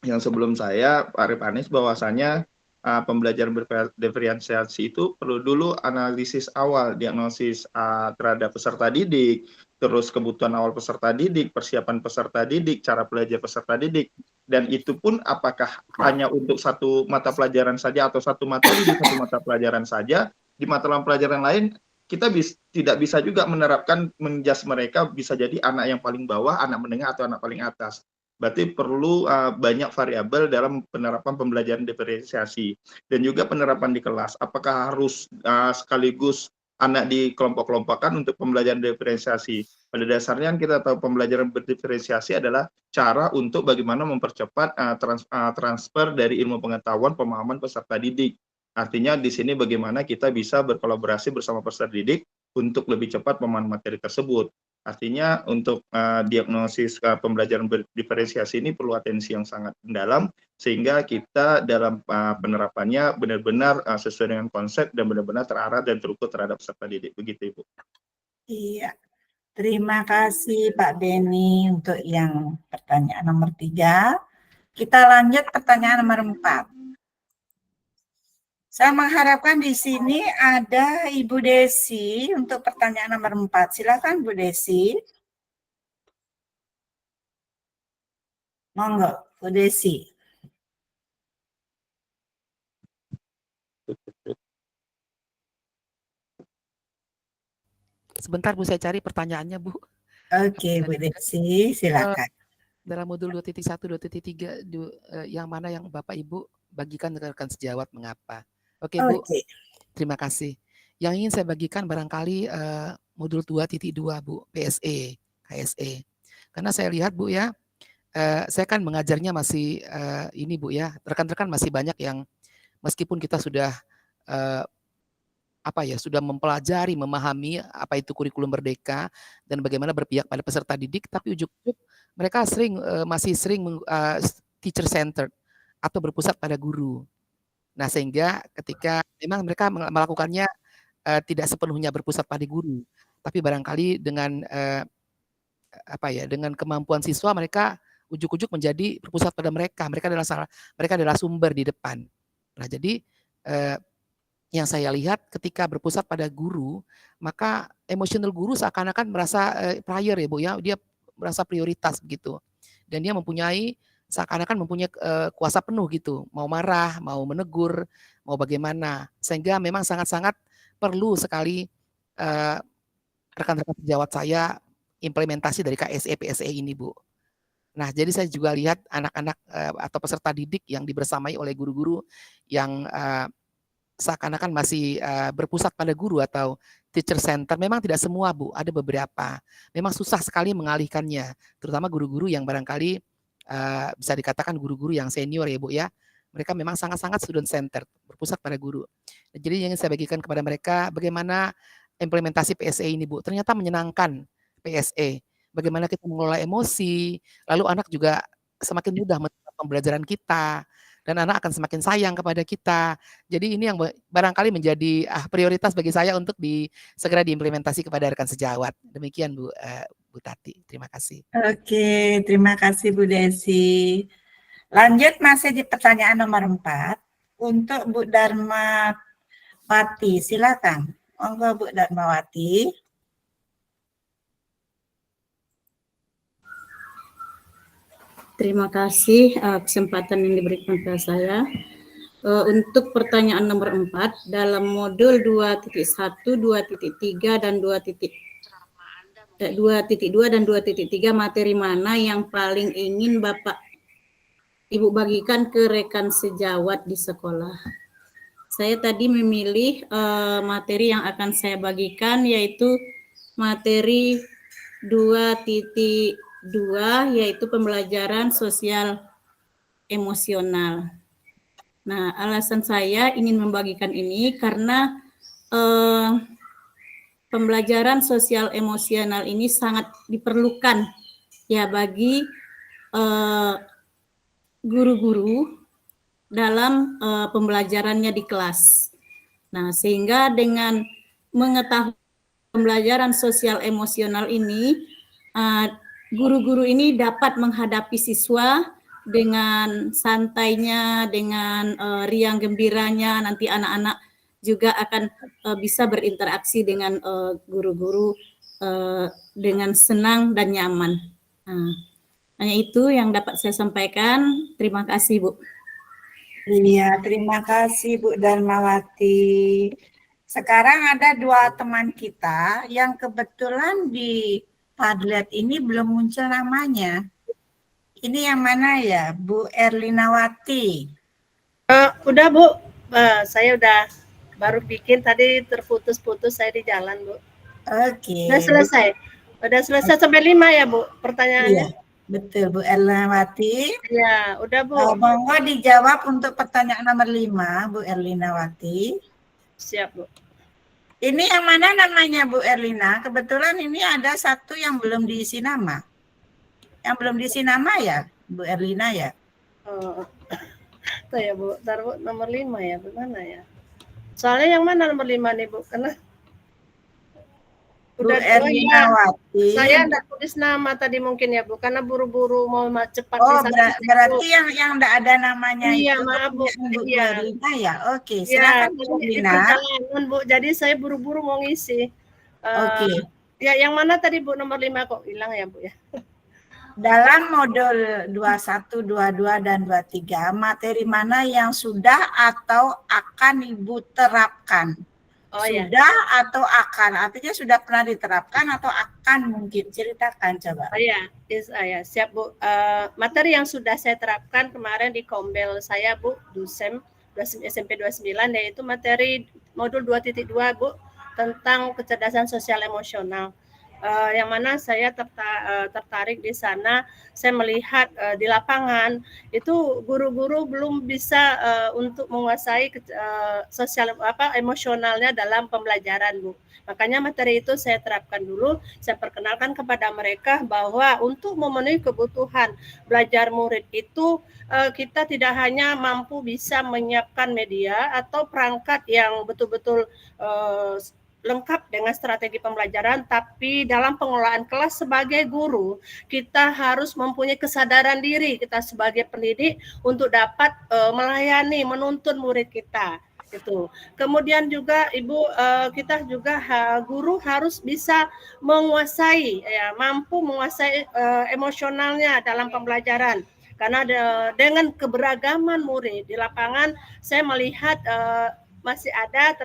yang sebelum saya, Pak Arif Anis, bahwasanya pembelajaran berdiferensiasi itu perlu dulu analisis awal, diagnosis terhadap peserta didik, terus kebutuhan awal peserta didik, persiapan peserta didik, cara belajar peserta didik, dan itu pun apakah hanya untuk satu mata pelajaran saja atau satu materi di satu mata pelajaran saja, di mata pelajaran lain kita tidak bisa juga menerapkan menjas mereka bisa jadi anak yang paling bawah, anak menengah, atau anak paling atas. Berarti perlu banyak variabel dalam penerapan pembelajaran diferensiasi dan juga penerapan di kelas. Apakah harus sekaligus anak dikelompok-kelompokkan untuk pembelajaran diferensiasi? Pada dasarnya kita tahu pembelajaran berdiferensiasi adalah cara untuk bagaimana mempercepat transfer dari ilmu pengetahuan pemahaman peserta didik. Artinya di sini bagaimana kita bisa berkolaborasi bersama peserta didik untuk lebih cepat pemahaman materi tersebut. Artinya untuk diagnosis pembelajaran berdiferensiasi ini perlu atensi yang sangat mendalam sehingga kita dalam penerapannya benar-benar sesuai dengan konsep dan benar-benar terarah dan terukur terhadap peserta didik. Begitu Ibu.
Iya, terima kasih Pak Beni untuk yang pertanyaan nomor 3. Kita lanjut pertanyaan nomor 4. Saya mengharapkan di sini ada Ibu Desi untuk pertanyaan nomor 4. Silakan Bu Desi. Monggo, Bu Desi.
Sebentar Bu, saya cari pertanyaannya Bu.
Oke, Bu Desi, silakan.
Dalam modul 2.1, 2.3, yang mana yang Bapak Ibu bagikan rekan sejawat mengapa? Oke Bu, terima kasih. Yang ingin saya bagikan barangkali modul 2.2 Bu, PSE, KSE. Karena saya lihat Bu ya, saya kan mengajarnya masih ini Bu ya, rekan-rekan masih banyak yang meskipun kita sudah sudah mempelajari, memahami apa itu kurikulum merdeka dan bagaimana berpihak pada peserta didik, tapi ujug-ujug mereka masih sering teacher centered atau berpusat pada guru. Nah, sehingga ketika memang mereka melakukannya tidak sepenuhnya berpusat pada guru, tapi barangkali dengan dengan kemampuan siswa mereka ujuk-ujuk menjadi berpusat pada mereka. Mereka adalah sumber di depan. Nah, jadi yang saya lihat ketika berpusat pada guru, maka emosional guru seakan-akan merasa prior ya Bu ya, dia merasa prioritas begitu. Dan dia seakan-akan mempunyai kuasa penuh gitu, mau marah, mau menegur, mau bagaimana. Sehingga memang sangat-sangat perlu sekali rekan-rekan sejawat saya implementasi dari KSE PSE ini Bu. Nah, jadi saya juga lihat anak-anak atau peserta didik yang dibersamai oleh guru-guru yang seakan-akan masih berpusat pada guru atau teacher center. Memang tidak semua Bu, ada beberapa. Memang susah sekali mengalihkannya, terutama guru-guru yang barangkali bisa dikatakan guru-guru yang senior ya Bu ya. Mereka memang sangat-sangat student center, berpusat pada guru. Jadi yang ingin saya bagikan kepada mereka, bagaimana implementasi PSE ini Bu. Ternyata menyenangkan PSE. Bagaimana kita mengelola emosi, lalu anak juga semakin mudah menerima pembelajaran kita, dan anak akan semakin sayang kepada kita. Jadi ini yang barangkali menjadi prioritas bagi saya untuk segera diimplementasi kepada rekan sejawat. Demikian Bu Tati, terima kasih.
Oke, terima kasih Bu Desi. Lanjut masih di pertanyaan nomor 4 untuk Bu Darmawati, silakan. Monggo Bu Darmawati.
Terima kasih kesempatan yang diberikan kepada saya. Untuk pertanyaan nomor 4, dalam modul 2.1, 2.3, dan 2.2 dan 2.3, materi mana yang paling ingin Bapak Ibu bagikan ke rekan sejawat di sekolah? Saya tadi memilih materi yang akan saya bagikan, yaitu materi 2.2, yaitu pembelajaran sosial emosional. Nah, alasan saya ingin membagikan ini karena pembelajaran sosial emosional ini sangat diperlukan ya bagi guru-guru dalam pembelajarannya di kelas. Nah, sehingga dengan mengetahui pembelajaran sosial emosional ini, guru-guru ini dapat menghadapi siswa dengan santainya, dengan riang gembiranya. Nanti anak-anak juga akan bisa berinteraksi dengan guru-guru dengan senang dan nyaman. Hanya itu yang dapat saya sampaikan. Terima kasih, Bu.
Iya, terima kasih Bu Darmawati. Sekarang ada 2 teman kita yang kebetulan di Padlet ini belum muncul namanya. Ini yang mana ya, Bu Erlinawati?
Udah Bu, saya udah baru bikin, tadi terputus-putus saya di jalan Bu.
Oke.
Udah selesai sampai 5 ya Bu pertanyaannya?
Iya, betul Bu Erlinawati.
Iya, udah Bu.
Monggo dijawab untuk pertanyaan nomor 5, Bu Erlinawati.
Siap Bu.
Ini yang mana namanya Bu Erlina? Kebetulan ini ada satu yang belum diisi nama. Yang belum diisi nama ya, Bu Erlina ya?
Tuh ya Bu, ntar Bu, nomor 5 ya, bagaimana ya? Soalnya yang mana nomor 5 nih Bu? Karena
Bu Erlinawati.
Saya enggak tulis nama tadi mungkin ya Bu, karena buru-buru mau cepat.
Berarti yang enggak ada namanya
iya,
itu.
maaf Bu.
Bu Erlina ya? Oke, silakan Bu Erlina.
Bu, jadi saya buru-buru mau ngisi.
Oke.
Ya, yang mana tadi Bu nomor 5 kok hilang ya Bu ya?
Dalam modul 21, 22, dan 23, materi mana yang sudah atau akan Ibu terapkan? Sudah atau akan? Artinya sudah pernah diterapkan atau akan mungkin? Ceritakan coba.
Siap Bu. Materi yang sudah saya terapkan kemarin di Kombel saya Bu, DUSEM SMP 29, yaitu materi modul 2.2 Bu, tentang kecerdasan sosial emosional. Yang mana saya tertarik di sana, saya melihat di lapangan itu guru-guru belum bisa untuk menguasai sosial emosionalnya dalam pembelajaran Bu. Makanya materi itu saya terapkan dulu, saya perkenalkan kepada mereka bahwa untuk memenuhi kebutuhan belajar murid itu kita tidak hanya mampu bisa menyiapkan media atau perangkat yang betul-betul lengkap dengan strategi pembelajaran, tapi dalam pengelolaan kelas sebagai guru, kita harus mempunyai kesadaran diri kita sebagai pendidik untuk dapat melayani, menuntun murid kita. Itu. Kemudian juga Ibu, kita juga guru harus bisa menguasai, ya, mampu menguasai emosionalnya dalam pembelajaran. Karena dengan keberagaman murid di lapangan, saya melihat masih ada,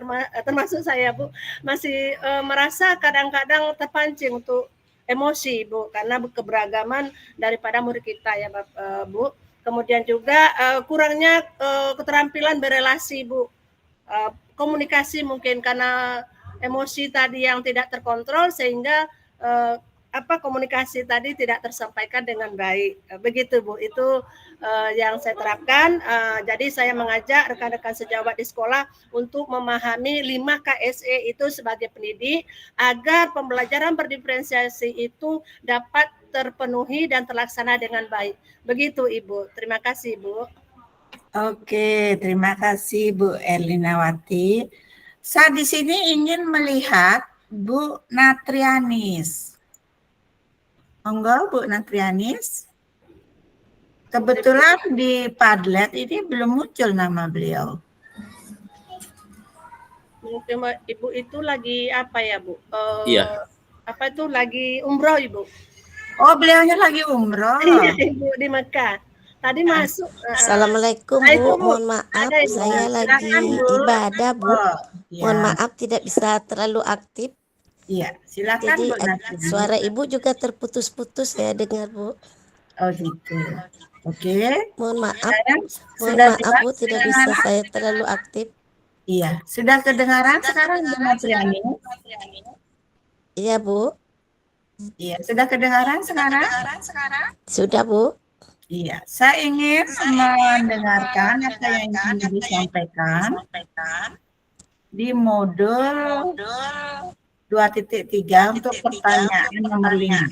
termasuk saya Bu, masih merasa kadang-kadang terpancing untuk emosi Bu, karena keberagaman daripada murid kita ya Bu. Kemudian juga kurangnya keterampilan berelasi Bu, komunikasi mungkin karena emosi tadi yang tidak terkontrol sehingga komunikasi tadi tidak tersampaikan dengan baik. Begitu Bu, itu yang saya terapkan. Jadi saya mengajak rekan-rekan sejawat di sekolah untuk memahami 5 KSE itu sebagai pendidik agar pembelajaran berdiferensiasi itu dapat terpenuhi dan terlaksana dengan baik. Begitu Ibu. Terima kasih Bu.
Oke, terima kasih Bu Erlinawati. Saya di sini ingin melihat Bu Natrianis. Monggo Bu Natrianis. Kebetulan di Padlet ini belum muncul nama beliau.
Mungkin Ibu itu lagi apa ya Bu?
Iya.
Apa itu lagi umroh Ibu?
Oh, beliaunya lagi umroh.
Iya Ibu, di Mekah. Tadi masuk.
Assalamualaikum Bu, mohon maaf saya lagi ibadah Bu. Mohon maaf tidak bisa terlalu aktif.
Iya, silakan
Jadi
Bu Natrianis.
suara Ibu juga terputus-putus saya dengar Bu.
Oh gitu. Oke.
Mohon maaf
Sudah
Bu, tidak bisa saya terlalu aktif.
Iya, sudah kedengaran sekarang Bu Natrianis?
Iya Bu.
Iya, sudah kedengaran sekarang?
Sudah Bu.
Iya, saya ingin mendengarkan apa yang ingin disampaikan di modul 2.3 untuk pertanyaan nomor 5.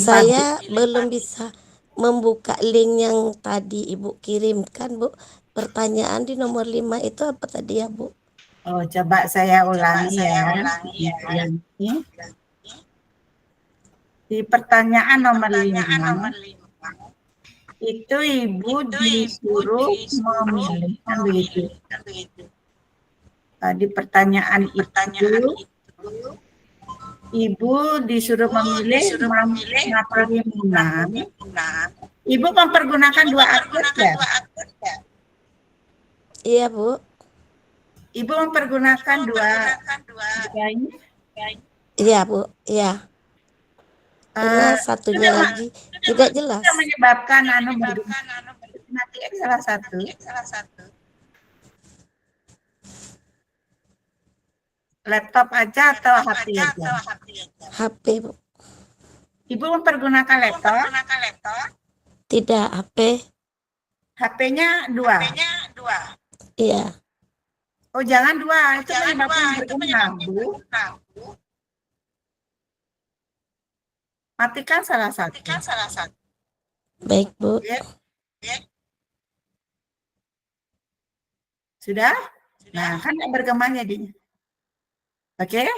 Saya belum bisa membuka link yang tadi Ibu kirimkan Bu. Pertanyaan di nomor 5 itu apa tadi ya Bu?
Oh, coba saya ulangi ya. Di pertanyaan nomor 5 itu Ibu disuruh memilih, kan begitu. Di pertanyaan itu Ibu disuruh memilih materi minat. Ibu mempergunakan 2 akun ya?
Iya Bu.
Ibu mempergunakan 2 ini?
Iya Bu, iya. Karena satunya lagi tidak jelas.
Yang menyebabkan nanti salah satu. Laptop aja atau HP aja?
HP Bu.
Ibu mempergunakan laptop?
Tidak, HP.
HP-nya 2?
Iya.
Oh jangan 2, itu menyebabkan bergema Bu. Matikan salah satu.
Baik Bu.
Sudah? Nah, kan bergema jadinya. Oke?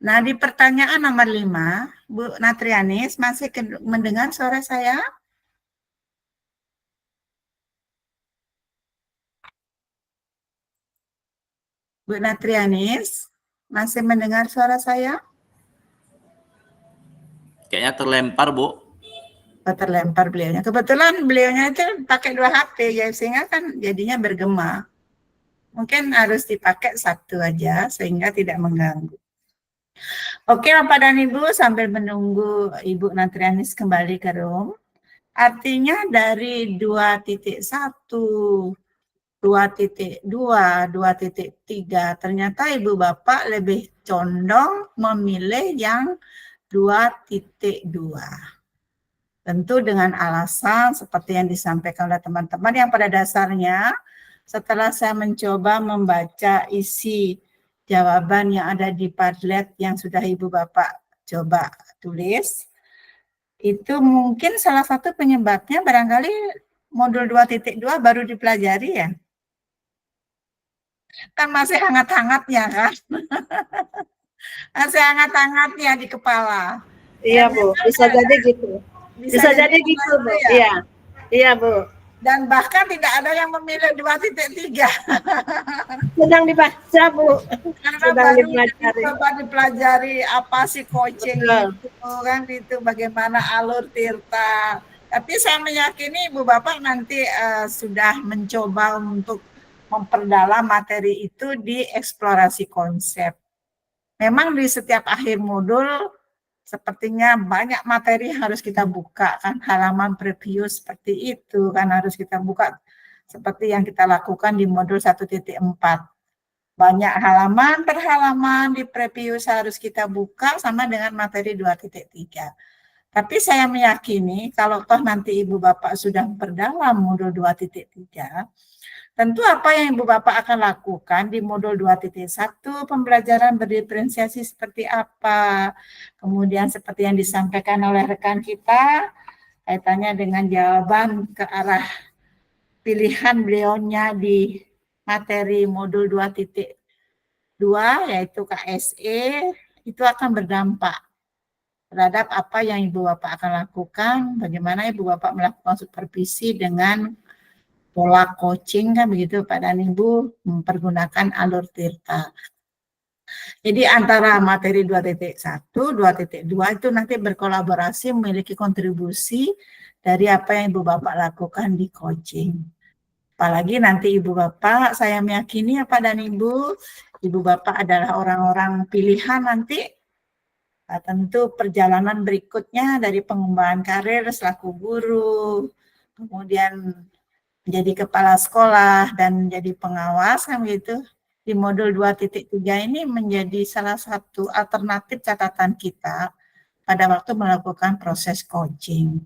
Nah, di pertanyaan nomor 5, Bu Natrianis masih mendengar suara saya? Bu Natrianis, masih mendengar suara saya?
Kayaknya terlempar, Bu.
Oh, terlempar beliaunya. Kebetulan beliaunya itu pakai 2 HP ya, sehingga kan jadinya bergema. Mungkin harus dipakai 1 aja sehingga tidak mengganggu. Oke, Bapak dan Ibu, sambil menunggu Ibu Natrianis kembali ke room. Artinya dari 2.1, 2.2, 2.3, ternyata Ibu Bapak lebih condong memilih yang 2.2. Tentu dengan alasan seperti yang disampaikan oleh teman-teman yang pada dasarnya setelah saya mencoba membaca isi jawaban yang ada di Padlet yang sudah Ibu Bapak coba tulis, itu mungkin salah satu penyebabnya barangkali modul 2.2 baru dipelajari ya. Kan masih hangat-hangatnya kan. Masih hangat-hangatnya di kepala.
Iya Bu, bisa jadi gitu. Bisa jadi gitu Bu.
Ya?
Iya, iya Bu.
Dan bahkan tidak ada yang memilih 2.3.
Sedang dibaca Bu.
Karena
Sedang
baru
dipelajari.
coba dipelajari apa sih coaching
Betul.
itu kan, itu bagaimana alur tirta. Tapi saya meyakini Ibu Bapak nanti sudah mencoba untuk memperdalam materi itu di eksplorasi konsep. Memang di setiap akhir modul sepertinya banyak materi yang harus kita buka kan, halaman preview seperti itu kan harus kita buka seperti yang kita lakukan di modul 1.4. Banyak halaman per halaman di preview harus kita buka sama dengan materi 2.3. Tapi saya meyakini kalau toh nanti Ibu Bapak sudah berdalam modul 2.3, tentu apa yang Ibu Bapak akan lakukan di modul 2.1, pembelajaran berdiferensiasi seperti apa, kemudian seperti yang disampaikan oleh rekan kita, kaitannya dengan jawaban ke arah pilihan beliaunya di materi modul 2.2, yaitu KSE, itu akan berdampak terhadap apa yang Ibu Bapak akan lakukan, bagaimana Ibu Bapak melakukan supervisi dengan pola coaching kan begitu Pak dan Ibu, mempergunakan alur tirta. Jadi antara materi 2.1, 2.2 itu nanti berkolaborasi memiliki kontribusi dari apa yang Ibu Bapak lakukan di coaching. Apalagi nanti Ibu Bapak, saya meyakini ya Pak dan Ibu, Ibu Bapak adalah orang-orang pilihan nanti. Nah, tentu perjalanan berikutnya dari pengembangan karir selaku guru, kemudian menjadi kepala sekolah dan menjadi pengawas kan begitu. Di modul 2.3 ini menjadi salah satu alternatif catatan kita pada waktu melakukan proses coaching.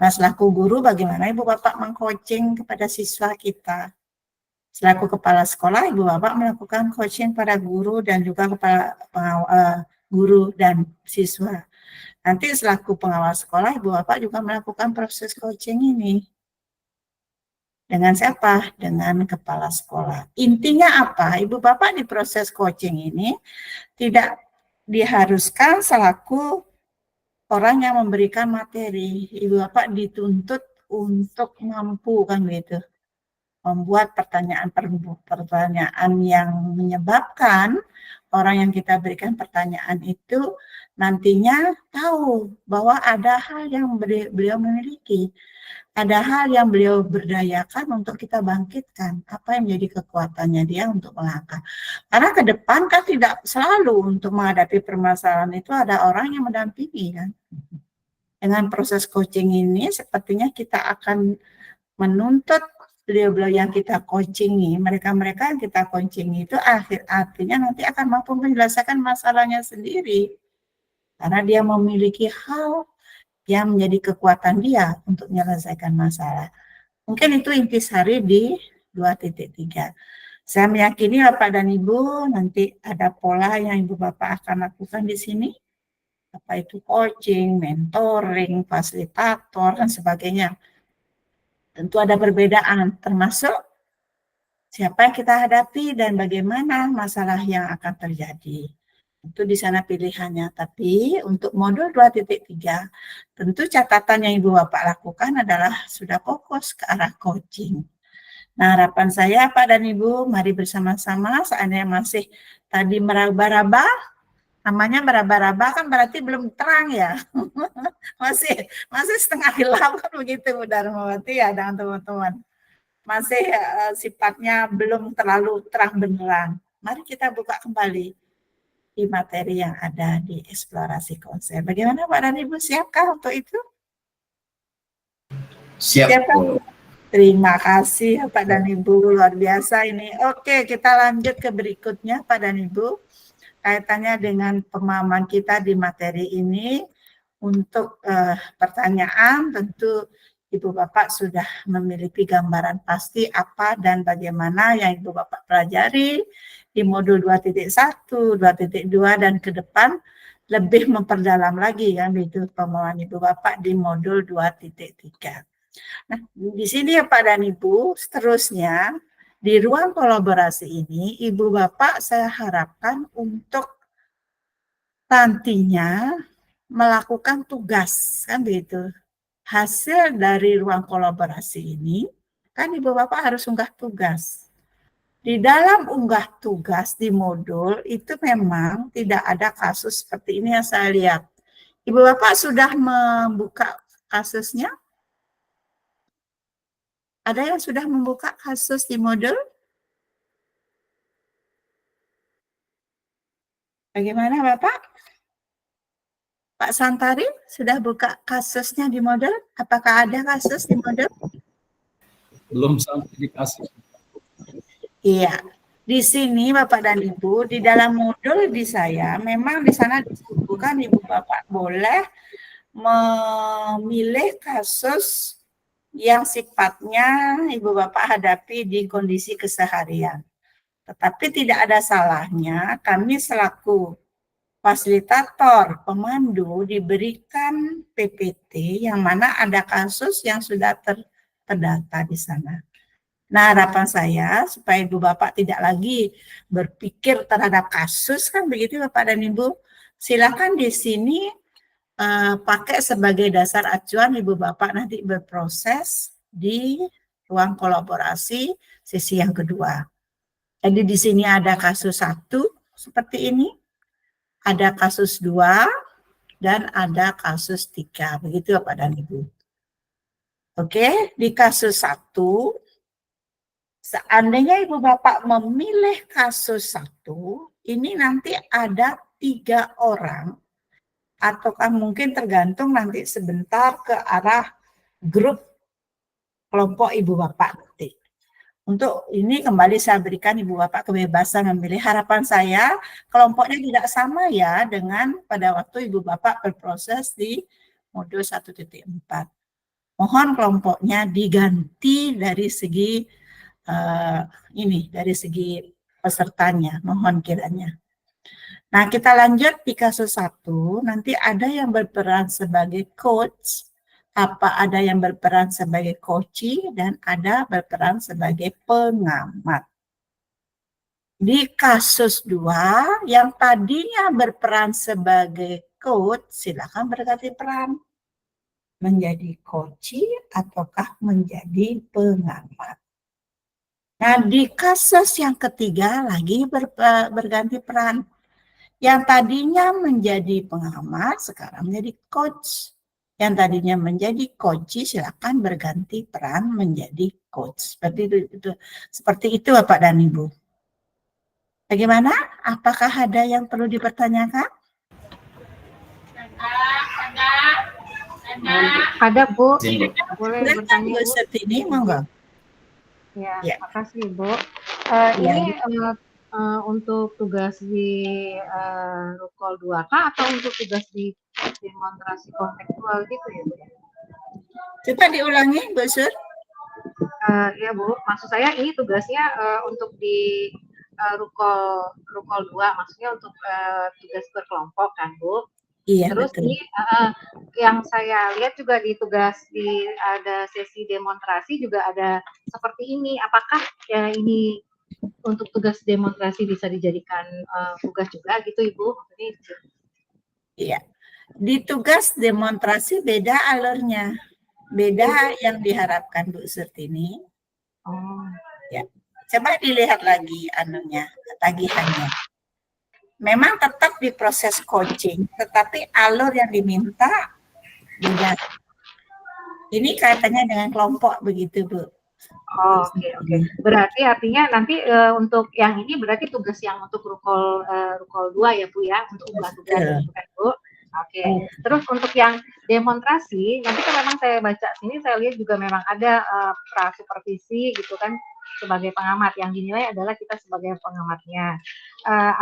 Nah, selaku guru bagaimana Ibu Bapak mengcoaching kepada siswa kita? Selaku kepala sekolah, Ibu Bapak melakukan coaching pada guru dan juga kepada guru dan siswa. Nanti selaku pengawas sekolah, Ibu Bapak juga melakukan proses coaching ini. Dengan siapa? Dengan kepala sekolah. Intinya apa? Ibu Bapak di proses coaching ini tidak diharuskan selaku orang yang memberikan materi. Ibu Bapak dituntut untuk mampu kan gitu. Membuat pertanyaan yang menyebabkan orang yang kita berikan pertanyaan itu nantinya tahu bahwa ada hal yang beliau memiliki, ada hal yang beliau berdayakan untuk kita bangkitkan, apa yang menjadi kekuatannya dia untuk melangkah. Karena ke depan kan tidak selalu untuk menghadapi permasalahan itu ada orang yang mendampingi kan. Dengan proses coaching ini sepertinya kita akan menuntut beliau-beliau yang kita coachingi, mereka-mereka yang kita coachingi itu artinya nanti akan mampu menyelesaikan masalahnya sendiri. Karena dia memiliki hal yang menjadi kekuatan dia untuk menyelesaikan masalah. Mungkin itu intisari di 2.3. Saya meyakini Bapak dan Ibu nanti ada pola yang Ibu Bapak akan lakukan di sini. Apa itu coaching, mentoring, fasilitator, dan sebagainya. Tentu ada perbedaan, termasuk siapa yang kita hadapi dan bagaimana masalah yang akan terjadi. Tentu di sana pilihannya, tapi untuk modul 2.3, tentu catatan yang Ibu Bapak lakukan adalah sudah fokus ke arah coaching. Nah, harapan saya Pak dan Ibu, mari bersama-sama, seandainya masih tadi meraba-raba, namanya meraba-raba kan berarti belum terang ya. masih setengah gelap kan begitu Bu Darmawati ya dengan teman-teman. Masih sifatnya belum terlalu terang benderang. Mari kita buka kembali di materi yang ada di eksplorasi konsep. Bagaimana Pak dan Ibu, siapkah untuk itu?
Siap.
Terima kasih Pak dan Ibu, luar biasa ini. Oke, kita lanjut ke berikutnya Pak dan Ibu. Kaitannya dengan pemahaman kita di materi ini. Untuk pertanyaan tentu Ibu Bapak sudah memiliki gambaran pasti apa dan bagaimana yang Ibu Bapak pelajari di modul 2.1, 2.2 dan ke depan lebih memperdalam lagi kan itu pemahaman Ibu Bapak di modul 2.3. Nah, di sini ya Pak dan Ibu, seterusnya Di ruang kolaborasi ini, Ibu Bapak saya harapkan untuk nantinya melakukan tugas, kan begitu. Hasil dari ruang kolaborasi ini, kan Ibu Bapak harus unggah tugas. Di dalam unggah tugas di modul, itu memang tidak ada kasus seperti ini yang saya lihat. Ibu Bapak sudah membuka kasusnya? Ada yang sudah membuka kasus di modul? Bagaimana Bapak? Pak Santari sudah buka kasusnya di modul? Apakah ada kasus di modul?
Belum sampai di kasus.
Iya. Di sini Bapak dan Ibu, di dalam modul di saya, memang di sana disebutkan Ibu Bapak boleh memilih kasus yang sifatnya Ibu Bapak hadapi di kondisi keseharian. Tetapi tidak ada salahnya kami selaku fasilitator, pemandu diberikan PPT yang mana ada kasus yang sudah terdata di sana. Nah, harapan saya supaya Ibu Bapak tidak lagi berpikir terhadap kasus, kan begitu Bapak dan Ibu. Silakan di sini pakai sebagai dasar acuan Ibu Bapak nanti berproses di ruang kolaborasi sesi yang kedua. Jadi di sini ada kasus 1 seperti ini, ada kasus 2, dan ada kasus 3. Begitu Bapak dan Ibu. Oke, di kasus 1, seandainya Ibu Bapak memilih kasus 1, ini nanti ada 3 orang, ataukah mungkin tergantung nanti sebentar ke arah grup kelompok Ibu Bapak nanti. Untuk ini kembali saya berikan Ibu Bapak kebebasan memilih. Harapan saya kelompoknya tidak sama ya dengan pada waktu Ibu Bapak berproses di modul 1.4. Mohon kelompoknya diganti dari segi dari segi pesertanya, mohon kiranya. Nah, kita lanjut di kasus 1, nanti ada yang berperan sebagai coach, ada yang berperan sebagai coachee, dan ada berperan sebagai pengamat. Di kasus 2, yang tadinya berperan sebagai coach, silakan berganti peran. Menjadi coachee ataukah menjadi pengamat. Nah, di kasus yang ketiga lagi berganti peran. Yang tadinya menjadi pengamat, sekarang menjadi coach. Yang tadinya menjadi coachee, silakan berganti peran menjadi coach. Seperti itu Bapak dan Ibu. Bagaimana? Apakah ada yang perlu dipertanyakan?
Ada Bu,
Boleh
bertanya
Bu Sertini, monggo.
Ya, makasih Bu.
Ya.
Ini untuk tugas di Rukol 2K atau untuk tugas di demonstrasi kontekstual gitu ya Bu?
Coba diulangi Bu Sur.
Ya Bu, maksud saya ini tugasnya untuk di Rukol 2, maksudnya untuk tugas berkelompok kan Bu?
Iya,
terus
betul.
Ini yang saya lihat juga di tugas di ada sesi demonstrasi juga ada seperti ini. Apakah ya ini untuk tugas demonstrasi bisa dijadikan tugas juga gitu Ibu?
Iya. Di tugas demonstrasi beda alurnya. Beda yang diharapkan Bu Surtini.
Oh.
Ya. Coba dilihat lagi tagihannya. Memang tetap di proses coaching, tetapi alur yang diminta beda. Ini kaitannya dengan kelompok begitu Bu.
Oh, oke. Berarti artinya nanti untuk yang ini berarti tugas yang untuk Rukol 2 ya Bu ya, untuk tugas gitu kan Bu. Oke. Terus untuk yang demonstrasi, nanti kan memang saya baca sini saya lihat juga memang ada pra-supervisi gitu kan sebagai pengamat, yang dinilai adalah kita sebagai pengamatnya.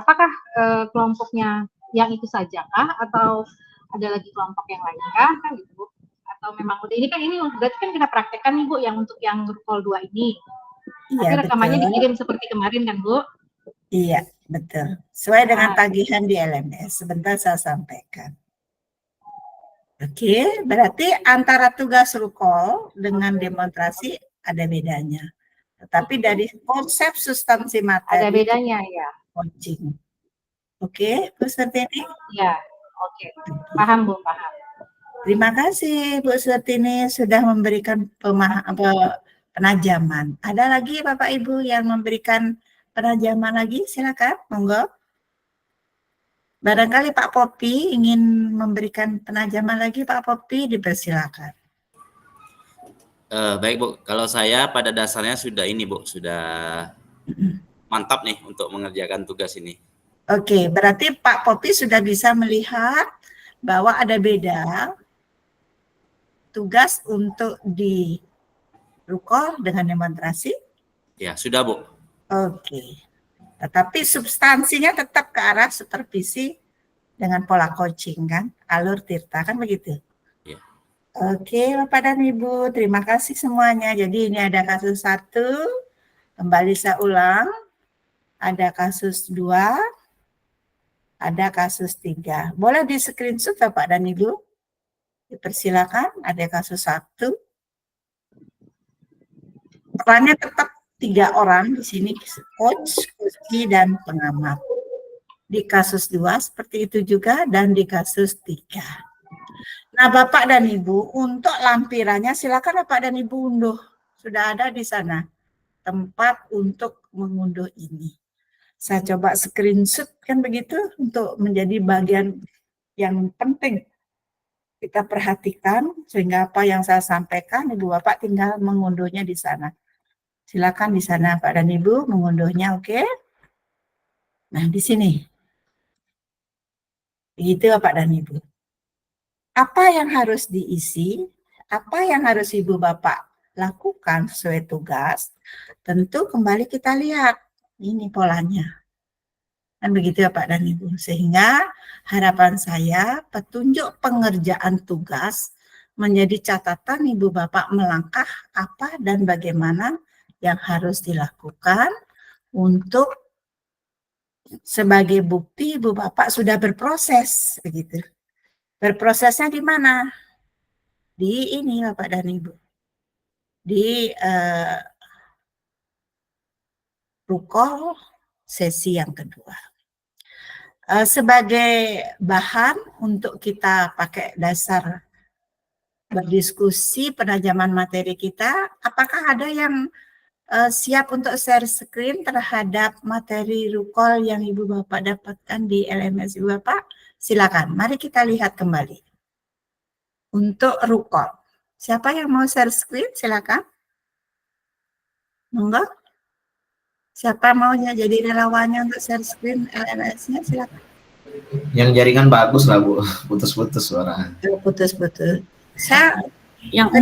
Apakah kelompoknya yang itu saja kah atau ada lagi kelompok yang lain kah kan gitu Bu? Atau memang udah ini berarti kan kita praktekkan nih Bu yang untuk yang Rukol 2 ini. Tapi
Iya,
rekamannya
betul.
dikirim seperti kemarin kan Bu?
Iya, betul. Sesuai dengan tagihan di LMS. Sebentar saya sampaikan. Oke, berarti antara tugas Rukol dengan demonstrasi ada bedanya. Tetapi dari konsep substansi materi.
Ada bedanya ya.
Coaching. Oke, Bu Surtini?
Ya, oke. Paham Bu, paham.
Terima kasih Bu Surtini sudah memberikan penajaman. Ada lagi Bapak Ibu yang memberikan penajaman lagi? Silakan, monggo. Barangkali Pak Popi ingin memberikan penajaman lagi, Pak Popi dipersilakan.
Baik Bu, kalau saya pada dasarnya sudah ini Bu, sudah mantap nih untuk mengerjakan tugas ini.
Oke, berarti Pak Popi sudah bisa melihat bahwa ada beda tugas untuk di rukol dengan demonstrasi.
Ya, sudah Bu.
Oke. Tetapi substansinya tetap ke arah supervisi dengan pola coaching kan, alur tirta kan begitu.
Ya.
Oke, Bapak dan Ibu, terima kasih semuanya. Jadi ini ada kasus 1, kembali saya ulang, ada kasus 2, ada kasus 3. Boleh di screenshot Bapak dan Ibu? Dipersilakan, ada kasus 1. Perannya tetap 3 orang di sini, coach, kursi, dan pengamat. Di kasus 2 seperti itu juga, dan di kasus 3. Nah, Bapak dan Ibu, untuk lampirannya silakan Bapak dan Ibu unduh. Sudah ada di sana tempat untuk mengunduh ini. Saya coba screenshot kan begitu untuk menjadi bagian yang penting kita perhatikan sehingga apa yang saya sampaikan Ibu Bapak tinggal mengunduhnya di sana. Silakan di sana Pak dan Ibu mengunduhnya, oke? Nah, di sini. Begitu Bapak dan Ibu. Apa yang harus diisi? Apa yang harus Ibu Bapak lakukan sesuai tugas? Tentu kembali kita lihat. Ini polanya. Kan begitu ya Pak dan Ibu. Sehingga harapan saya petunjuk pengerjaan tugas menjadi catatan Ibu Bapak melangkah apa dan bagaimana yang harus dilakukan untuk sebagai bukti Ibu Bapak sudah berproses begitu. Berprosesnya di mana? Di ini Bapak dan Ibu. Di rukol sesi yang kedua. Sebagai bahan untuk kita pakai dasar berdiskusi penajaman materi kita, apakah ada yang siap untuk share screen terhadap materi rukol yang Ibu Bapak dapatkan di LMS Ibu Bapak? Silakan, mari kita lihat kembali. Untuk rukol, siapa yang mau share screen? Silakan. Monggo. Siapa maunya jadi relawannya untuk share screen LMS-nya? Silakan.
Yang jaringan bagus lah Bu, putus-putus suara.
Putus-putus. Saya
yang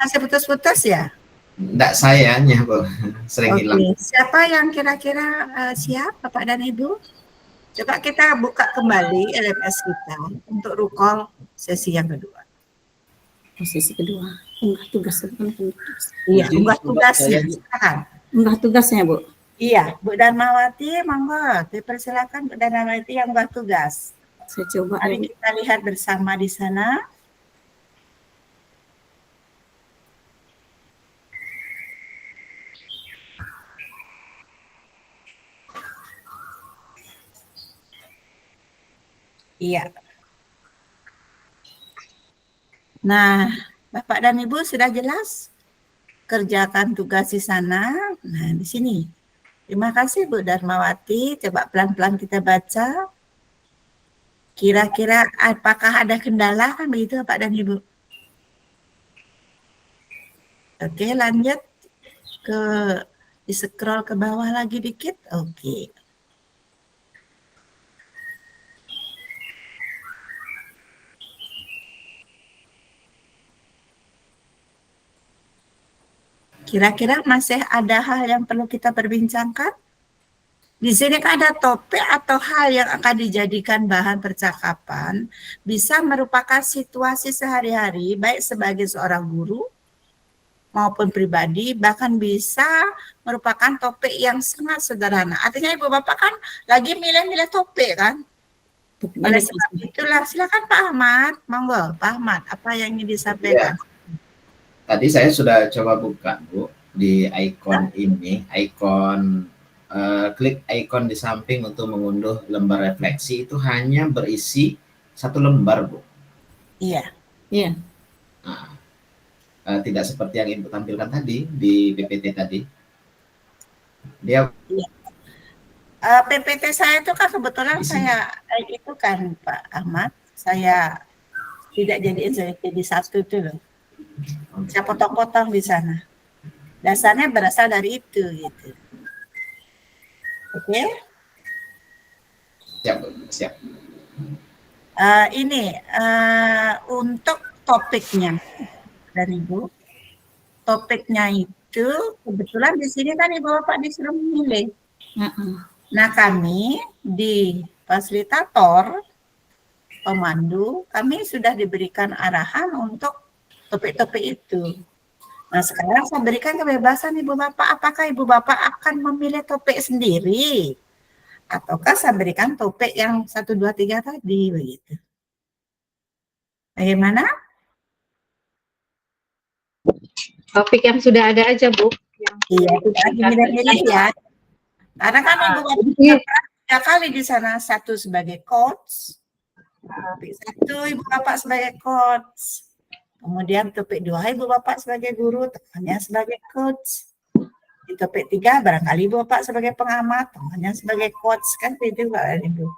masih putus-putus ya?
Enggak sayanya Bu, sering hilang.
Siapa yang kira-kira siap Bapak dan Ibu? Coba kita buka kembali LMS kita untuk rukol sesi yang kedua.
Sesi kedua, unggah tugas.
Iya, unggah tugasnya. Silakan.
Unggah tugasnya Bu.
Iya, Bu Darmawati, monggo dipersilakan Bu Darmawati yang unggah tugas.
Saya coba.
Mari kita lihat bersama di sana. Iya. Nah, Bapak dan Ibu sudah jelas? Kerjakan tugas di sana. Nah, di sini. Terima kasih Bu Darmawati. Coba pelan-pelan kita baca. Kira-kira apakah ada kendala kan begitu Bapak dan Ibu? Oke, lanjut ke di scroll ke bawah lagi dikit. Oke. Kira-kira masih ada hal yang perlu kita perbincangkan? Di sini kan ada topik atau hal yang akan dijadikan bahan percakapan, bisa merupakan situasi sehari-hari, baik sebagai seorang guru maupun pribadi, bahkan bisa merupakan topik yang sangat sederhana. Artinya Ibu Bapak kan lagi milih-milih topik kan? Oleh sebab itulah, silakan Pak Ahmad, monggo Pak Ahmad, apa yang ingin disampaikan?
Ya. Tadi saya sudah coba buka Bu, di ikon ini, klik ikon di samping untuk mengunduh lembar refleksi itu hanya berisi 1 lembar, Bu.
Iya.
Iya.
Nah, tidak seperti yang Ibu tampilkan tadi di PPT tadi. Dia
PPT saya itu kan kebetulan saya itu kan Pak Ahmad, saya tidak jadiin jadi satu itu loh. Saya potong-potong di sana. Dasarnya berasal dari itu gitu. Oke?
Siap, siap.
Ini untuk topiknya dari Ibu. Topiknya itu kebetulan di sini kan Ibu Bapak disuruh memilih. Nah, kami di fasilitator pemandu, kami sudah diberikan arahan untuk topik-topik itu. Nah, sekarang saya berikan kebebasan Ibu Bapak, apakah Ibu Bapak akan memilih topik sendiri? Ataukah saya berikan topik yang 1, 2, 3 tadi, begitu. Bagaimana?
Topik yang sudah ada aja, Bu.
Iya, tidak milih-milih ya. Karena kan Ibu Bapak 3 kali di sana, 1 sebagai coach, topik 1 Ibu Bapak sebagai coach, kemudian topik 2 Ibu Bapak sebagai guru, temannya sebagai coach. Di topik 3 barangkali Ibu Bapak sebagai pengamat, temannya sebagai coach, kan itu Pak Ibu.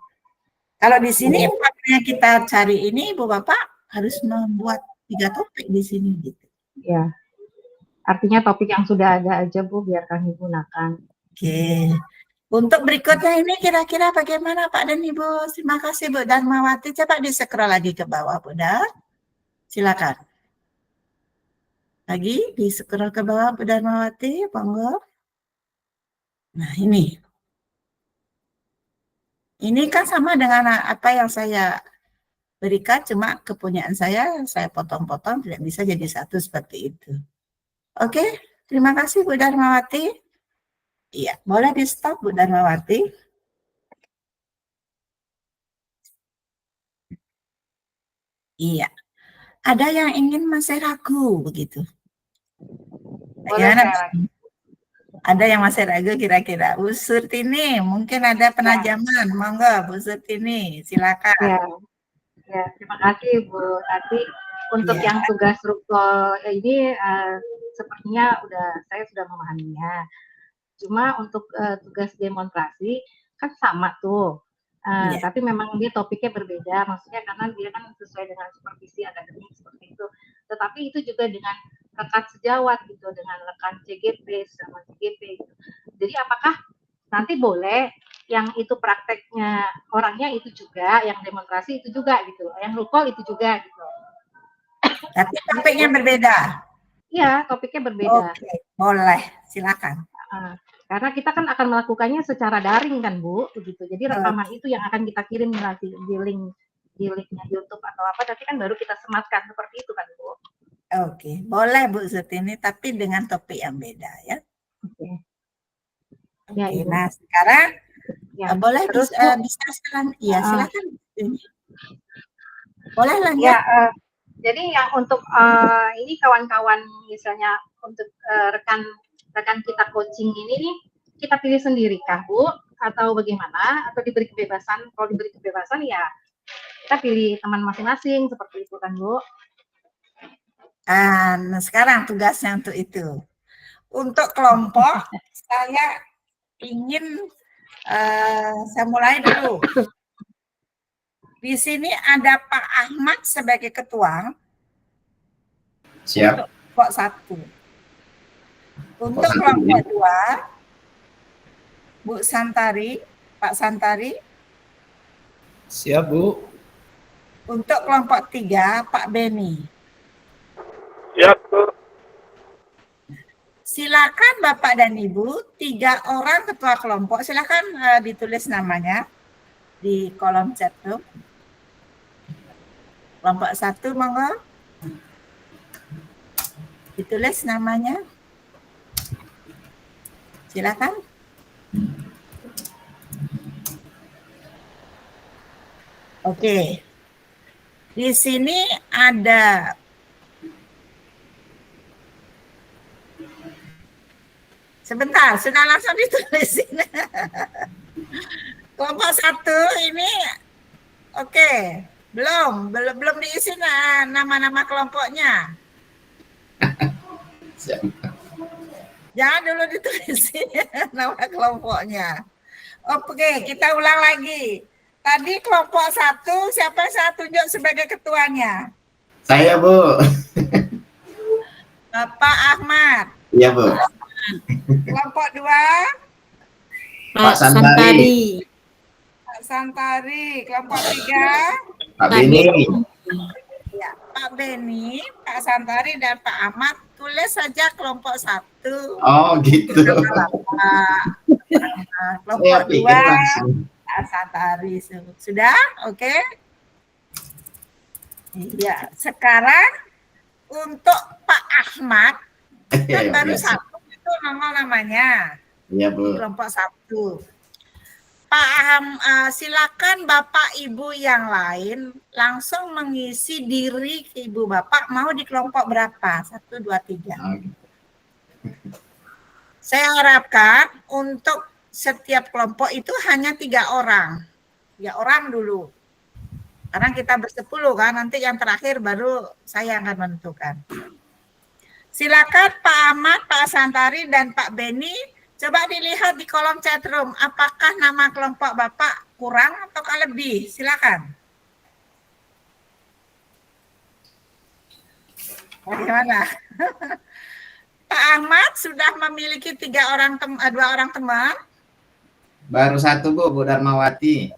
Kalau di sini makanya kita cari ini Ibu Bapak harus membuat 3 topik di sini gitu.
Ya. Artinya topik yang sudah ada aja, Bu, biar kami gunakan.
Oke. Untuk berikutnya ini kira-kira bagaimana Pak dan Ibu? Terima kasih Bu Darmawati. Coba di-scroll lagi ke bawah, Bu Dar. Silakan. Lagi di-scroll ke bawah Bu Darmawati, monggo. Nah, ini. Ini kan sama dengan apa yang saya berikan, cuma kepunyaan saya potong-potong, tidak bisa jadi satu seperti itu. Oke, terima kasih Bu Darmawati. Iya, boleh di-stop Bu Darmawati. Iya. Ada yang ingin masih ragu begitu. Bagaimana? Ada yang masih ragu kira-kira. Bu Surtini, mungkin ada penajaman. Monggo Bu Surtini, silakan.
Ya. Ya, terima kasih Bu Tati. Untuk yang tugas rukol ini sepertinya saya sudah memahaminya. Cuma untuk tugas demonstrasi kan sama tuh. Tapi memang dia topiknya berbeda, maksudnya karena dia kan sesuai dengan supervisi akademik seperti itu. Tetapi itu juga dengan rekan sejawat gitu, dengan rekan CGP sama CGP gitu. Jadi apakah nanti boleh yang itu prakteknya orangnya itu juga, yang demonstrasi itu juga gitu, yang rukol itu juga gitu.
Tapi topiknya berbeda.
Iya, topiknya berbeda.
Oke, boleh, silakan.
Karena kita kan akan melakukannya secara daring kan Bu, begitu. Jadi rekaman itu yang akan kita kirim nanti di linknya YouTube atau apa, tapi kan baru kita sematkan seperti itu kan Bu.
Oke, boleh Bu Surtini, tapi dengan topik yang beda ya.
Oke.
Ya, nah sekarang boleh
terus
bisa silakan. Iya, silakan. Boleh lanjut.
Ya, jadi yang untuk ini kawan-kawan misalnya untuk rekan kita coaching ini nih, kita pilih sendiri kah Bu atau bagaimana, atau diberi kebebasan? Kalau diberi kebebasan ya kita pilih teman masing-masing seperti itu kan Bu.
Nah, sekarang tugasnya untuk itu. Untuk kelompok saya ingin saya mulai dulu. Di sini ada Pak Ahmad sebagai ketua.
Siap.
Untuk kelompok 1. Untuk kelompok 2, Bu Santari, Pak Santari.
Siap, Bu.
Untuk kelompok 3, Pak Beni.
Siap, Bu.
Silakan Bapak dan Ibu, 3 orang ketua kelompok, silakan ditulis namanya di kolom chat tuh. Kelompok 1, monggo. Ditulis namanya. Silakan. Oke. Di sini ada Sebentar, sudah langsung ditulisin. Kelompok 1 ini oke, belum diisi nama-nama kelompoknya. Jangan dulu ditulisin nama kelompoknya. Oke, kita ulang lagi. Tadi kelompok 1, siapa yang saya tunjuk sebagai ketuanya?
Saya, Bu.
Pak Ahmad.
Iya, Bu.
Kelompok 2?
Pak Santari.
Pak Santari. Kelompok 3?
Pak Beni.
Ya, Pak Beni, Pak Santari, dan Pak Ahmad. Tulis saja kelompok 1.
Oh, gitu.
Kelompok 2, Pak Santari. Sudah? Oke? Iya, sekarang untuk Pak Ahmad, kan baru 1 itu namanya.
Iya, Bu.
Kelompok 1. Silakan Bapak Ibu yang lain langsung mengisi diri Ibu Bapak mau di kelompok berapa? 1, 2, 3. Saya harapkan untuk setiap kelompok itu hanya 3 orang. 3 orang dulu. Karena kita bersepuluh kan, nanti yang terakhir baru saya akan menentukan. Silakan Pak Ahmad, Pak Santari, dan Pak Beni. Coba dilihat di kolom chatroom, apakah nama kelompok Bapak kurang atau lebih? Silakan. Bagaimana? Pak Ahmad sudah memiliki 2 orang teman.
Baru 1, Bu Darmawati.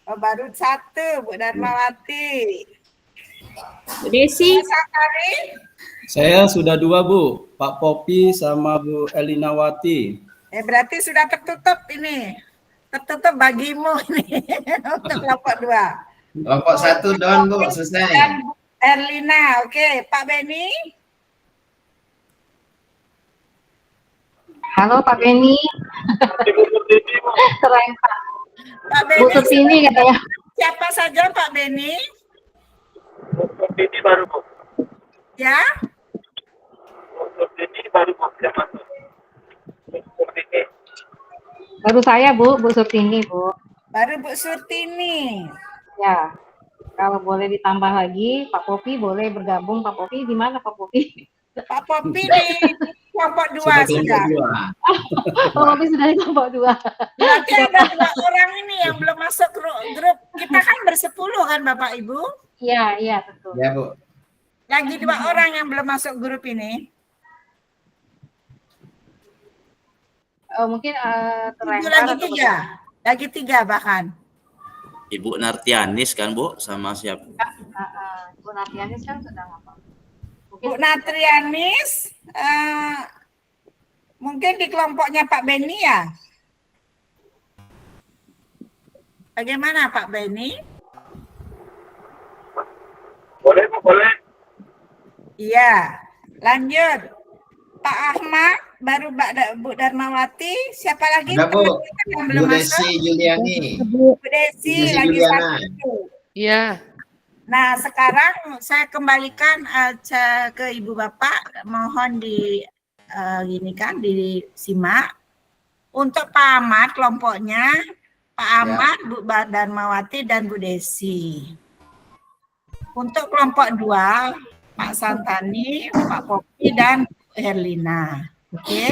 Oh, baru 1, Bu Darmawati.
Bu Desi.
Santari.
Saya sudah 2, Bu. Pak Popi sama Bu Elinawati.
Berarti sudah tertutup ini. Tertutup bagimu ini untuk kelompok 2.
Kelompok 1 Don, Bu, selesai.
Dan Erlina, oke. Pak Beni.
Halo Pak Beni. Keren Pak.
Pak Beni.
Bu Surtini katanya.
Siapa saja Pak Beni?
Bu Surtini baru, Bu.
Ya.
Bu Surtini baru, Bu. Yang masuk. Bu Surtini.
Baru saya Bu Surtini Bu.
Baru Bu Surtini.
Ya. Kalau boleh ditambah lagi, Pak Popi boleh bergabung. Pak Popi di mana Pak Popi?
Pak Popi di kelompok 2 sudah.
Pak Popi sudah di kelompok 2.
Berarti ada 2 orang ini yang belum masuk grup. Kita kan bersepuluh kan Bapak Ibu?
Iya, iya betul.
Ya, Bu.
Lagi 2 orang yang belum masuk grup ini.
Mungkin
Itu lagi 3. Lagi 3 bahkan.
Ibu Nartianis kan, Bu, sama siapa?
Bu Nartianis kan sudah ngapa?
Bu Natrianis, mungkin di kelompoknya Pak Beni ya? Bagaimana Pak Beni?
Boleh, Bu, boleh.
Iya, lanjut. Pak Ahmad, baru Bu Darmawati, siapa lagi?
Ada, Bu.
Yang belum
Bu Desi
masuk?
Juliani.
Bu Desi,
Desi
lagi
Juliana.
1.
Iya.
Nah, sekarang saya kembalikan ke Ibu Bapak, mohon disimak. Untuk Pak Ahmad kelompoknya, Pak Ahmad, Bu Darmawati, dan Bu Desi. Untuk kelompok 2, Pak Santani, Pak Popi, dan Bu Herlina. Oke.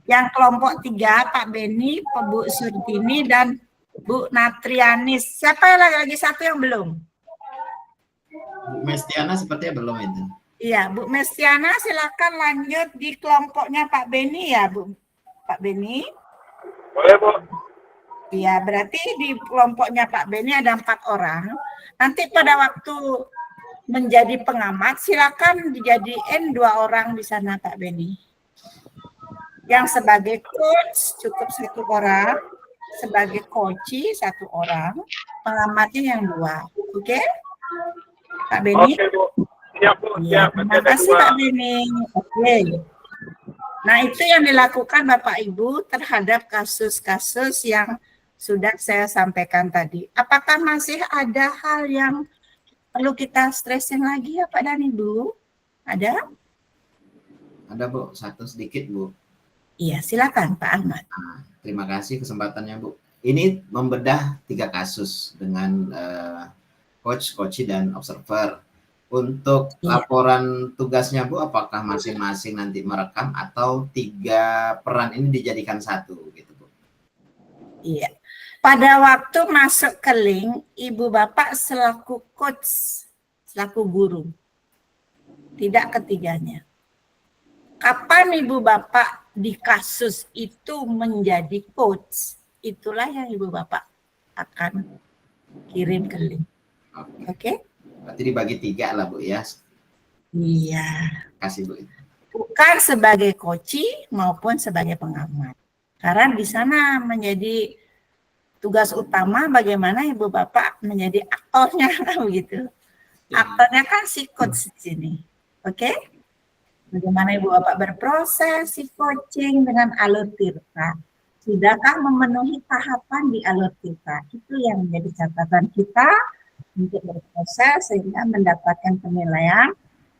Yang kelompok 3, Pak Beni, Bu Surtini, dan Bu Natrianis. Siapa yang lagi 1 yang belum?
Bu Mestiana sepertinya belum itu.
Iya, Bu Mestiana silakan lanjut di kelompoknya Pak Beni ya, Bu. Pak Beni.
Boleh, Bu.
Iya, berarti di kelompoknya Pak Beni ada 4 orang. Nanti pada waktu menjadi pengamat, silakan dijadiin 2 orang di sana Pak Beni. Yang sebagai coach cukup 1 orang, sebagai coachi 1 orang, pengamatnya yang 2. Oke? Pak Beni?
Oke, Bu. Siap, Bu.
Ya,
Siap.
terima kasih Pak Beni. Oke. Nah, itu yang dilakukan Bapak Ibu terhadap kasus-kasus yang sudah saya sampaikan tadi. Apakah masih ada hal yang perlu kita stresin lagi ya Pak dan Ibu? Ada?
Ada, Bu. 1 sedikit, Bu.
Iya, silakan Pak Ahmad.
Terima kasih kesempatannya, Bu. Ini membedah 3 kasus dengan coach, coachee, dan observer. Untuk laporan tugasnya, Bu, apakah masing-masing nanti merekam atau 3 peran ini dijadikan satu, gitu, Bu?
Iya. Pada waktu masuk ke link, Ibu Bapak selaku coach, selaku guru. Tidak ketiganya. Kapan Ibu Bapak di kasus itu menjadi coach, itulah yang Ibu Bapak akan kirim ke link. Oke?
Berarti dibagi 3 lah, Bu, ya?
Iya.
Kasih, Bu.
Bukan sebagai coachee maupun sebagai pengamat. Karena di sana menjadi tugas utama bagaimana Ibu Bapak menjadi aktornya, begitu. Aktornya kan si coach di sini. Oke? Bagaimana Ibu Bapak berproses si coaching dengan alur tirta. Sudahkah memenuhi tahapan di alur tirta? Itu yang menjadi catatan kita untuk berproses sehingga mendapatkan penilaian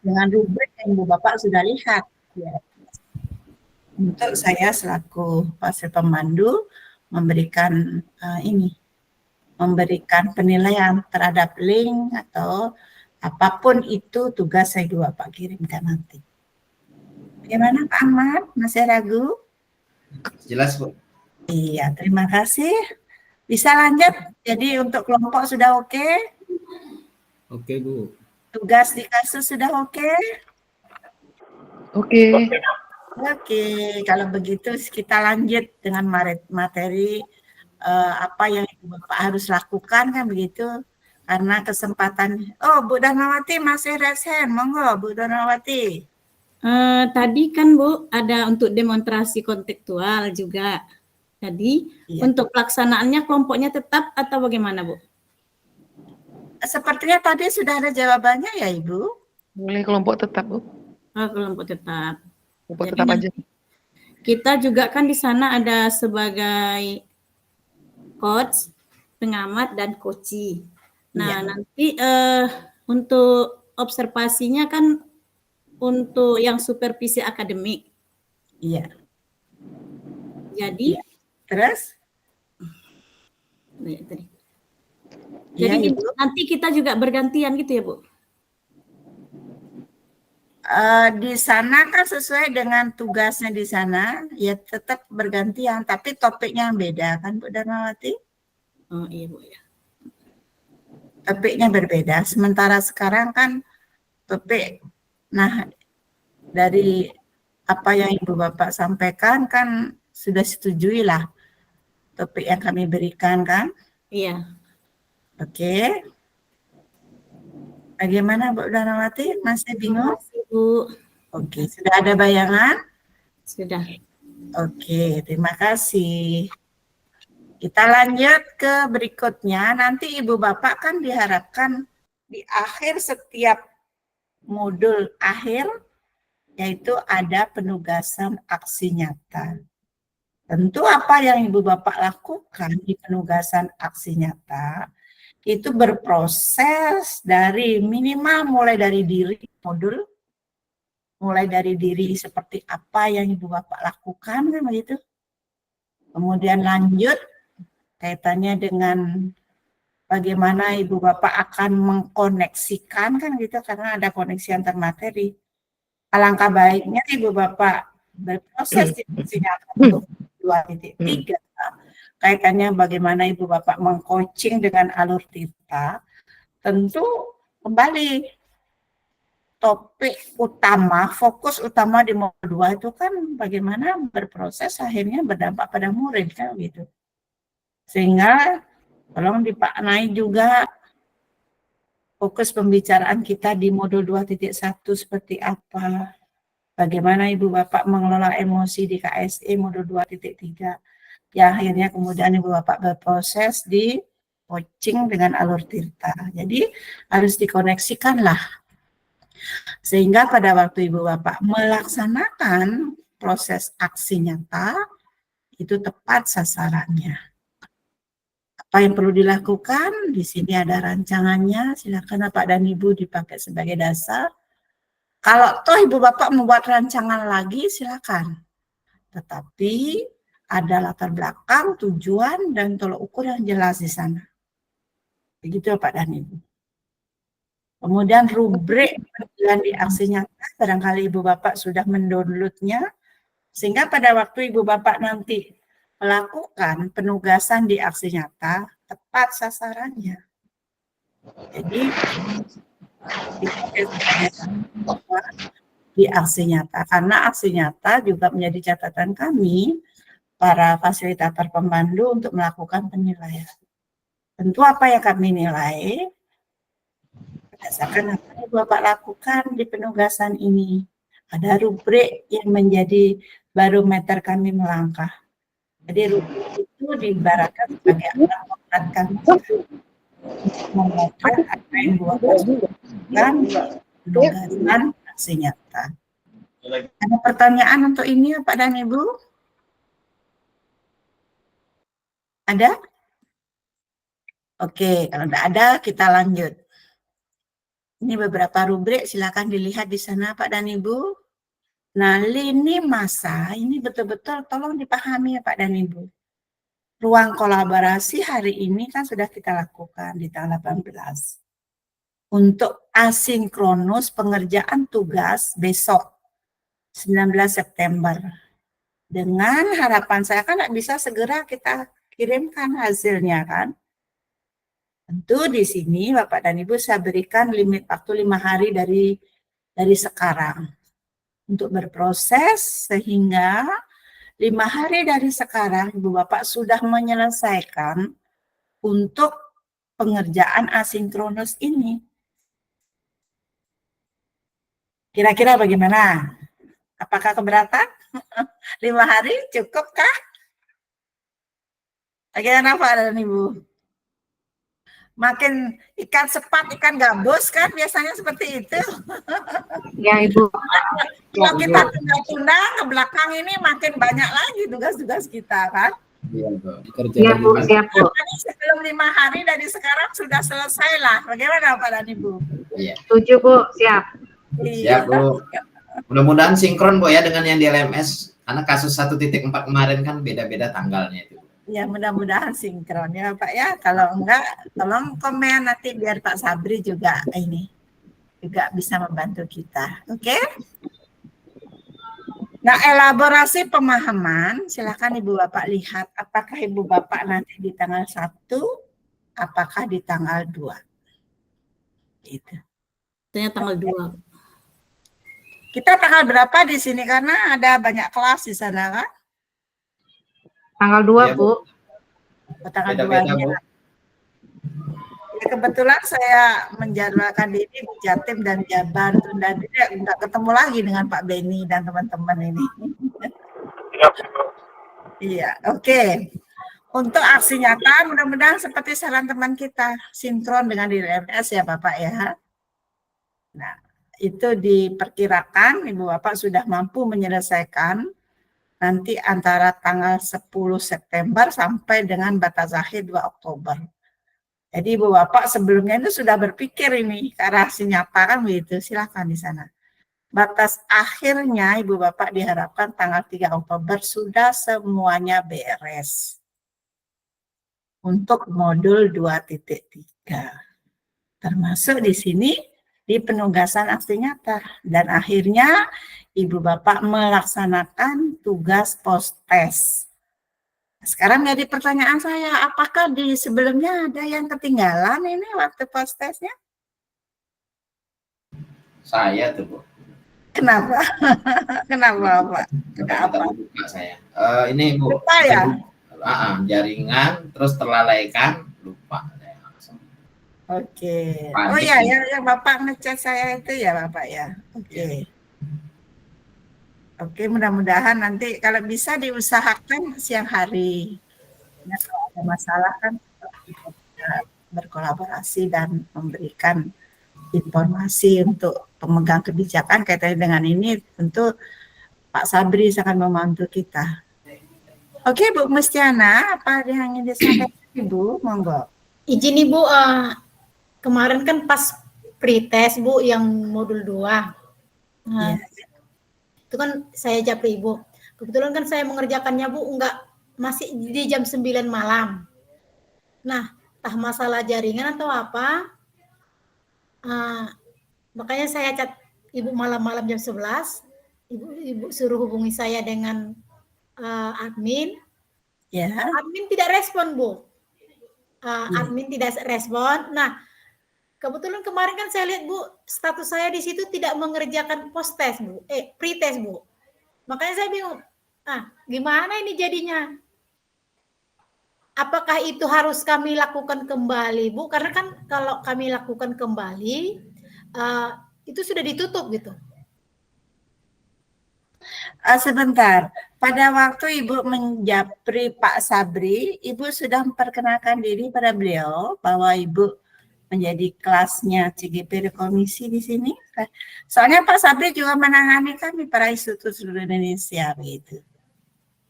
dengan rubrik yang Ibu Bapak sudah lihat. Ya. Untuk saya selaku pasir pemandu memberikan memberikan penilaian terhadap link atau apapun itu tugas saya Ibu Bapak kirimkan nanti. Bagaimana Pak Ahmad? Masih ragu?
Jelas, Bu.
Iya, terima kasih. Bisa lanjut? Jadi untuk kelompok sudah oke?
Oke, Bu.
Tugas di kasus sudah oke?
Oke.
Oke, kalau begitu kita lanjut dengan materi apa yang Ibu Bapak harus lakukan, kan begitu? Karena kesempatan. Oh, Bu Darmawati masih resen. Monggo, Bu Darmawati.
Tadi kan Bu ada untuk demonstrasi kontekstual juga. Jadi untuk pelaksanaannya kelompoknya tetap atau bagaimana Bu?
Sepertinya tadi sudah ada jawabannya ya Ibu.
Boleh kelompok tetap, Bu.
Oh, kelompok tetap.
Kelompok
Jadi
tetap aja.
Kita juga kan di sana ada sebagai coach, pengamat dan coachee. Nah, nanti untuk observasinya kan untuk yang supervisi akademik.
Iya.
Jadi
terus?
Jadi nanti kita juga bergantian gitu ya Bu?
Di sana kan sesuai dengan tugasnya di sana, ya tetap bergantian, tapi topiknya yang beda kan Bu Darmawati?
Oh iya Bu ya.
Topiknya berbeda, sementara sekarang kan topik, nah dari apa yang Ibu Bapak sampaikan kan sudah setujui lah topik yang kami berikan kan?
Iya.
Oke. Bagaimana Bu Darmawati? Masih bingung?
Bu.
Oke, sudah ada bayangan?
Sudah.
Oke, terima kasih. Kita lanjut ke berikutnya. Nanti Ibu Bapak kan diharapkan di akhir setiap modul akhir, yaitu ada penugasan aksi nyata. Tentu apa yang Ibu Bapak lakukan di penugasan aksi nyata, itu berproses dari minimal mulai dari diri modul, mulai dari diri seperti apa yang Ibu Bapak lakukan kan begitu. Kemudian lanjut kaitannya dengan bagaimana Ibu Bapak akan mengkoneksikan kan gitu, karena ada koneksi antar materi. Alangkah baiknya Ibu Bapak berproses di untuk 2.3 kaitannya bagaimana Ibu Bapak mengcoaching dengan alur tirta. Tentu kembali topik utama, fokus utama di modul 2 itu kan bagaimana berproses akhirnya berdampak pada murid kan gitu. Sehingga tolong dipaknai juga fokus pembicaraan kita di modul 2.1 seperti apa. Bagaimana Ibu Bapak mengelola emosi di KSE modul 2.3. Ya akhirnya kemudian Ibu Bapak berproses di coaching dengan alur tirta. Jadi harus dikoneksikan lah. Sehingga pada waktu Ibu Bapak melaksanakan proses aksi nyata, itu tepat sasarannya. Apa yang perlu dilakukan? Di sini ada rancangannya, silakan Bapak dan Ibu dipakai sebagai dasar. Kalau toh Ibu Bapak membuat rancangan lagi, silakan. tetapi ada latar belakang, tujuan, dan tolak ukur yang jelas di sana. Begitu Pak dan Ibu. Kemudian rubrik penilaian di aksi nyata, barangkali Ibu Bapak sudah mendownloadnya, sehingga pada waktu Ibu Bapak nanti melakukan penugasan di aksi nyata, tepat sasarannya. Jadi, di aksi nyata, karena aksi nyata juga menjadi catatan kami, para fasilitator pemandu untuk melakukan penilaian. Tentu apa yang kami nilai, berdasarkan apa yang Bapak lakukan di penugasan ini. Ada rubrik yang menjadi barometer kami melangkah. Jadi rubrik itu diibaratkan sebagai alat penguat kami untuk membaca apa yang Bapak lakukan di penugasan aksi nyata. Ada pertanyaan untuk ini Pak dan Ibu? Ada? Oke, kalau tidak ada kita lanjut. Ini beberapa rubrik, silakan dilihat di sana Pak dan Ibu. Nah, lini masa ini betul-betul tolong dipahami ya Pak dan Ibu. Ruang kolaborasi hari ini kan sudah kita lakukan di tanggal 18. Untuk asinkronus pengerjaan tugas besok 19 September. Dengan harapan saya kan tidak bisa segera kita kirimkan hasilnya kan. Tentu di sini Bapak dan Ibu saya berikan limit waktu 5 hari dari sekarang untuk berproses, sehingga 5 hari dari sekarang Ibu Bapak sudah menyelesaikan untuk pengerjaan asinkronus ini. Kira-kira bagaimana? Apakah keberatan? 5 hari cukupkah? Bagaimana Pak dan Ibu? Makin ikan sepat, ikan gabus kan biasanya seperti itu.
Ya Ibu.
Kalau kita tunda-tunda ke belakang ini makin banyak lagi tugas-tugas kita kan.
Iya Bu, siap Bu.
Sebelum 5 hari dari sekarang sudah selesai lah. Bagaimana Pak dan Ibu?
Iya.
Setuju Bu, siap.
Siap Bu. Mudah-mudahan sinkron Bu ya dengan yang di LMS. Karena kasus 1.4 kemarin kan beda-beda tanggalnya itu.
Ya mudah-mudahan sinkron ya Pak ya. Kalau enggak, tolong komen nanti biar Pak Sabri juga juga bisa membantu kita. Oke? Nah, elaborasi pemahaman, silakan Ibu Bapak lihat apakah Ibu Bapak nanti di tanggal 1, apakah di tanggal 2. Gitu.
Katanya tanggal 2.
Kita tanggal berapa di sini karena ada banyak kelas di sana kan?
Tanggal 2 Bu.
Tanggal 2-nya. Ya, kebetulan saya menjadwalkan diri di Jatim dan Jabar, dan tidak ketemu lagi dengan Pak Beni dan teman-teman ini. Iya, oke. Untuk aksi nyata, mudah-mudahan seperti saran teman kita, sinkron dengan di LMS ya Bapak ya. Nah, itu diperkirakan Ibu Bapak sudah mampu menyelesaikan nanti antara tanggal 10 September sampai dengan batas akhir 2 Oktober. Jadi Ibu Bapak sebelumnya itu sudah berpikir ini ke arah aksi nyata kan begitu, silakan di sana. Batas akhirnya Ibu Bapak diharapkan tanggal 3 Oktober sudah semuanya beres. Untuk modul 2.3. Termasuk di sini di penugasan aksi nyata. Dan akhirnya Ibu Bapak melaksanakan tugas post-test. Sekarang jadi pertanyaan saya, apakah di sebelumnya ada yang ketinggalan ini waktu post-testnya?
Saya tuh Bu.
Kenapa? Kenapa Pak? Kenapa?
Buka saya. Ini Bu.
Lupa ya?
Jaringan, terus terlalaikan, lupa.
Oke. Oh iya, yang Bapak ngechat saya itu ya Bapak ya. Oke. Oke, mudah-mudahan nanti kalau bisa diusahakan siang hari. Nah, kalau ada masalah kan kita bisa berkolaborasi dan memberikan informasi untuk pemegang kebijakan kaitannya dengan ini. Tentu Pak Sabri sangat membantu kita. Oke, Bu Mustiana, apa yang ingin disampaikan Ibu? Monggo.
Izin Ibu, kemarin kan pas pretest Bu yang modul 2. Nah, itu kan saya japri Ibu. Kebetulan kan saya mengerjakannya Bu, masih di jam 9 malam. Nah, entah masalah jaringan atau apa, makanya saya chat Ibu malam-malam jam 11, Ibu suruh hubungi saya dengan admin.
Ya.
Admin tidak respon, Bu. Admin tidak respon. Nah, kebetulan kemarin kan saya lihat Bu, status saya di situ tidak mengerjakan post test Bu, pre-test Bu. Makanya saya bingung, gimana ini jadinya? Apakah itu harus kami lakukan kembali Bu? Karena kan kalau kami lakukan kembali, itu sudah ditutup gitu.
Sebentar, pada waktu Ibu menjapri Pak Sabri, Ibu sudah memperkenalkan diri pada beliau bahwa Ibu menjadi kelasnya CGP Rekomisi di sini. Soalnya Pak Sabri juga menangani kami para institut seluruh Indonesia begitu.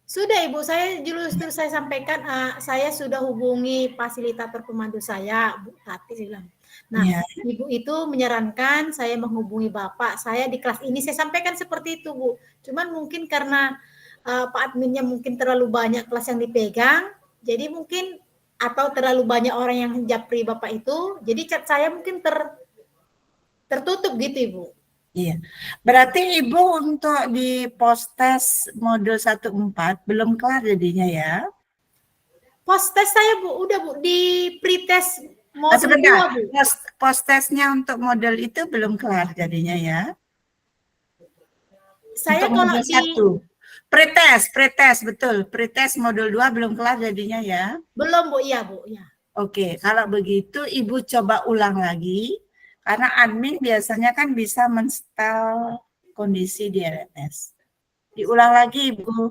Sudah Ibu, justru saya sampaikan, saya sudah hubungi fasilitator pemandu saya, Bu Tati bilang. Nah, Ibu itu menyarankan saya menghubungi Bapak. Saya di kelas ini saya sampaikan seperti itu, Bu. Cuman mungkin karena Pak adminnya mungkin terlalu banyak kelas yang dipegang, jadi mungkin atau terlalu banyak orang yang japri Bapak itu, jadi chat saya mungkin tertutup gitu, Ibu.
Iya. Berarti Ibu untuk di post test modul 14 belum kelar jadinya ya?
Post test saya Bu, udah Bu, di pre-test modul 2 Bu.
Post testnya untuk modul itu belum kelar jadinya ya?
Saya
untuk
kalau
modul 1. Pretest betul. Pretest modul 2 belum kelar jadinya ya?
Belum Bu, iya Bu, ya.
Oke, kalau begitu Ibu coba ulang lagi. Karena admin biasanya kan bisa men-setel kondisi di LMS. Diulang lagi Ibu.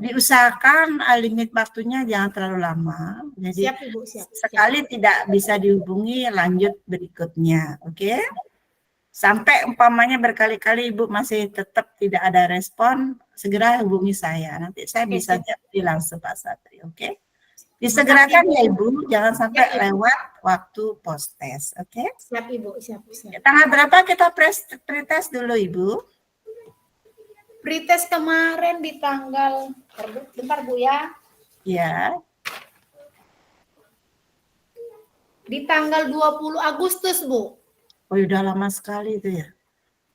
Diusahakan limit waktunya jangan terlalu lama. Jadi
siap, Ibu, siap.
Sekali tidak bisa dihubungi, lanjut berikutnya. Oke? Sampai umpamanya berkali-kali Ibu masih tetap tidak ada respon, segera hubungi saya. Nanti saya bisa jadi langsung Pak Satri. Oke? Disegerakan ya Ibu, jangan sampai lewat waktu post test, oke?
Siap Ibu, siap.
Tanggal berapa kita pretest dulu Ibu?
Pretest kemarin di tanggal, bentar Bu ya.
Ya.
Di tanggal 20 Agustus Bu.
Oh udah lama sekali itu ya.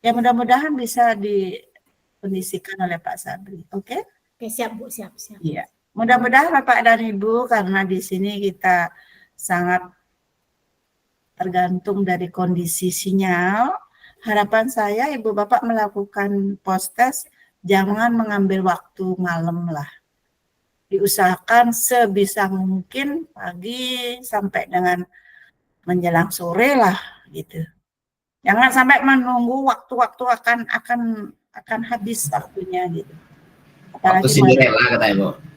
Ya mudah-mudahan bisa dikondisikan oleh Pak Sabri, oke?
Oke, siap Bu, siap.
Iya. Mudah-mudahan Bapak dan Ibu, karena di sini kita sangat tergantung dari kondisi sinyal, harapan saya Ibu Bapak melakukan post test, jangan mengambil waktu malam lah. Diusahakan sebisa mungkin pagi sampai dengan menjelang sore lah gitu. Jangan sampai menunggu waktu-waktu akan habis waktunya gitu.
Waktu Cinderella kata Ibu.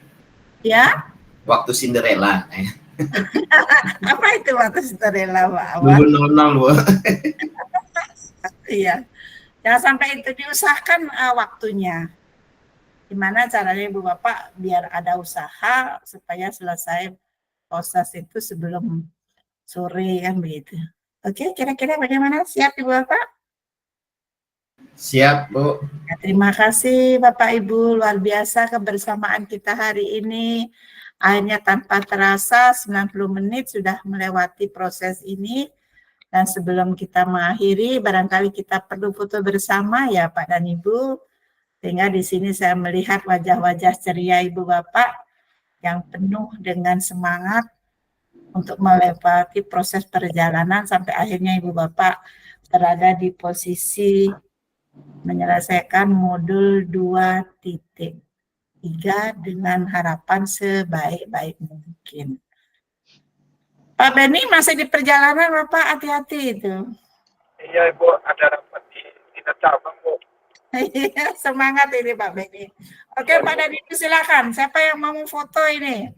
Ya?
Waktu Cinderella.
Apa itu waktu Cinderella, Pak?
Nunggu 00, Bu.
Iya. Jangan sampai itu, diusahakan waktunya. Gimana caranya Ibu Bapak biar ada usaha supaya selesai proses itu sebelum sore kan begitu. Oke, kira-kira bagaimana? Siap Ibu Bapak?
Siap, Bu.
Ya, terima kasih Bapak Ibu, luar biasa kebersamaan kita hari ini. Akhirnya tanpa terasa 90 menit sudah melewati proses ini. Dan sebelum kita mengakhiri, barangkali kita perlu foto bersama ya Pak dan Ibu. Sehingga di sini saya melihat wajah-wajah ceria Ibu Bapak yang penuh dengan semangat untuk melewati proses perjalanan sampai akhirnya Ibu Bapak berada di posisi menyelesaikan modul 2.3 dengan harapan sebaik-baik mungkin. Pak Beni masih di perjalanan Bapak, hati-hati itu.
Iya Ibu, ada rapat di Dinas Cabang Bu.
Semangat ini Pak Beni. Oke Pak Dani, silakan. Siapa yang mau foto ini?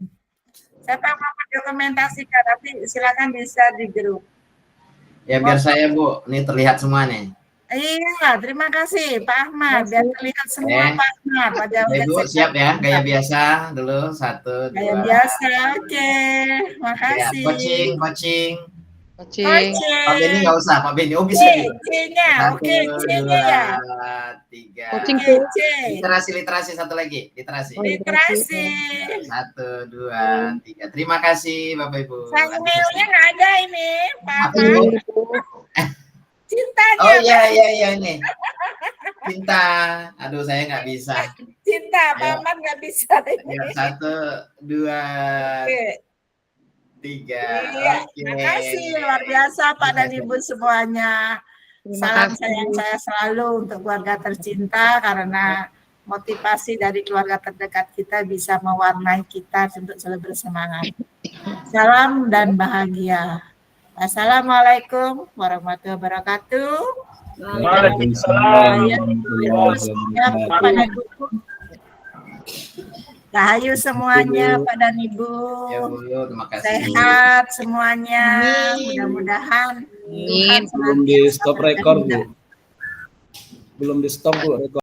Siapa yang mau mendokumentasikan? Nanti silakan bisa di grup.
Ya biar saya Bu, ini terlihat semua nih.
Iya, terima kasih Pak Ahmad. Biar terlihat semua Pak Ahmad.
Ibu siap ya, gaya biasa dulu, 1, 2.
Gaya biasa, oke. Makasih.
Ya, coaching.
Kucing.
Pak Beni nggak usah, Pak Beni. Oh bisa
C,
gitu.
C-nya, oke, C-nya ya.
2, 3.
Kucing
C.
Literasi satu lagi. Literasi.
Literasi.
1, 2, 3. Terima kasih Bapak Ibu.
Sanggilnya nggak ada ini, Pak
Apa
Ahmad.
itu?
Cintanya.
Oh iya ini. Cinta. Aduh saya nggak bisa.
Cinta, Pak
Ayo.
Ahmad nggak bisa ini.
1, 2,
Oke.
3.
Iya,
Oke.
terima kasih luar biasa Pak dan Ibu semuanya. Salam sayang saya selalu untuk keluarga tercinta karena motivasi dari keluarga terdekat kita bisa mewarnai kita untuk selalu bersemangat. Salam dan bahagia. Assalamualaikum warahmatullahi wabarakatuh.
Waalaikumsalam.
Rahayu semuanya Pak dan Ibu.
Ya Bu, terima kasih.
Sehat semuanya. Mudah-mudahan
Belum di stop record, Bu. Belum di stop, Bu, record.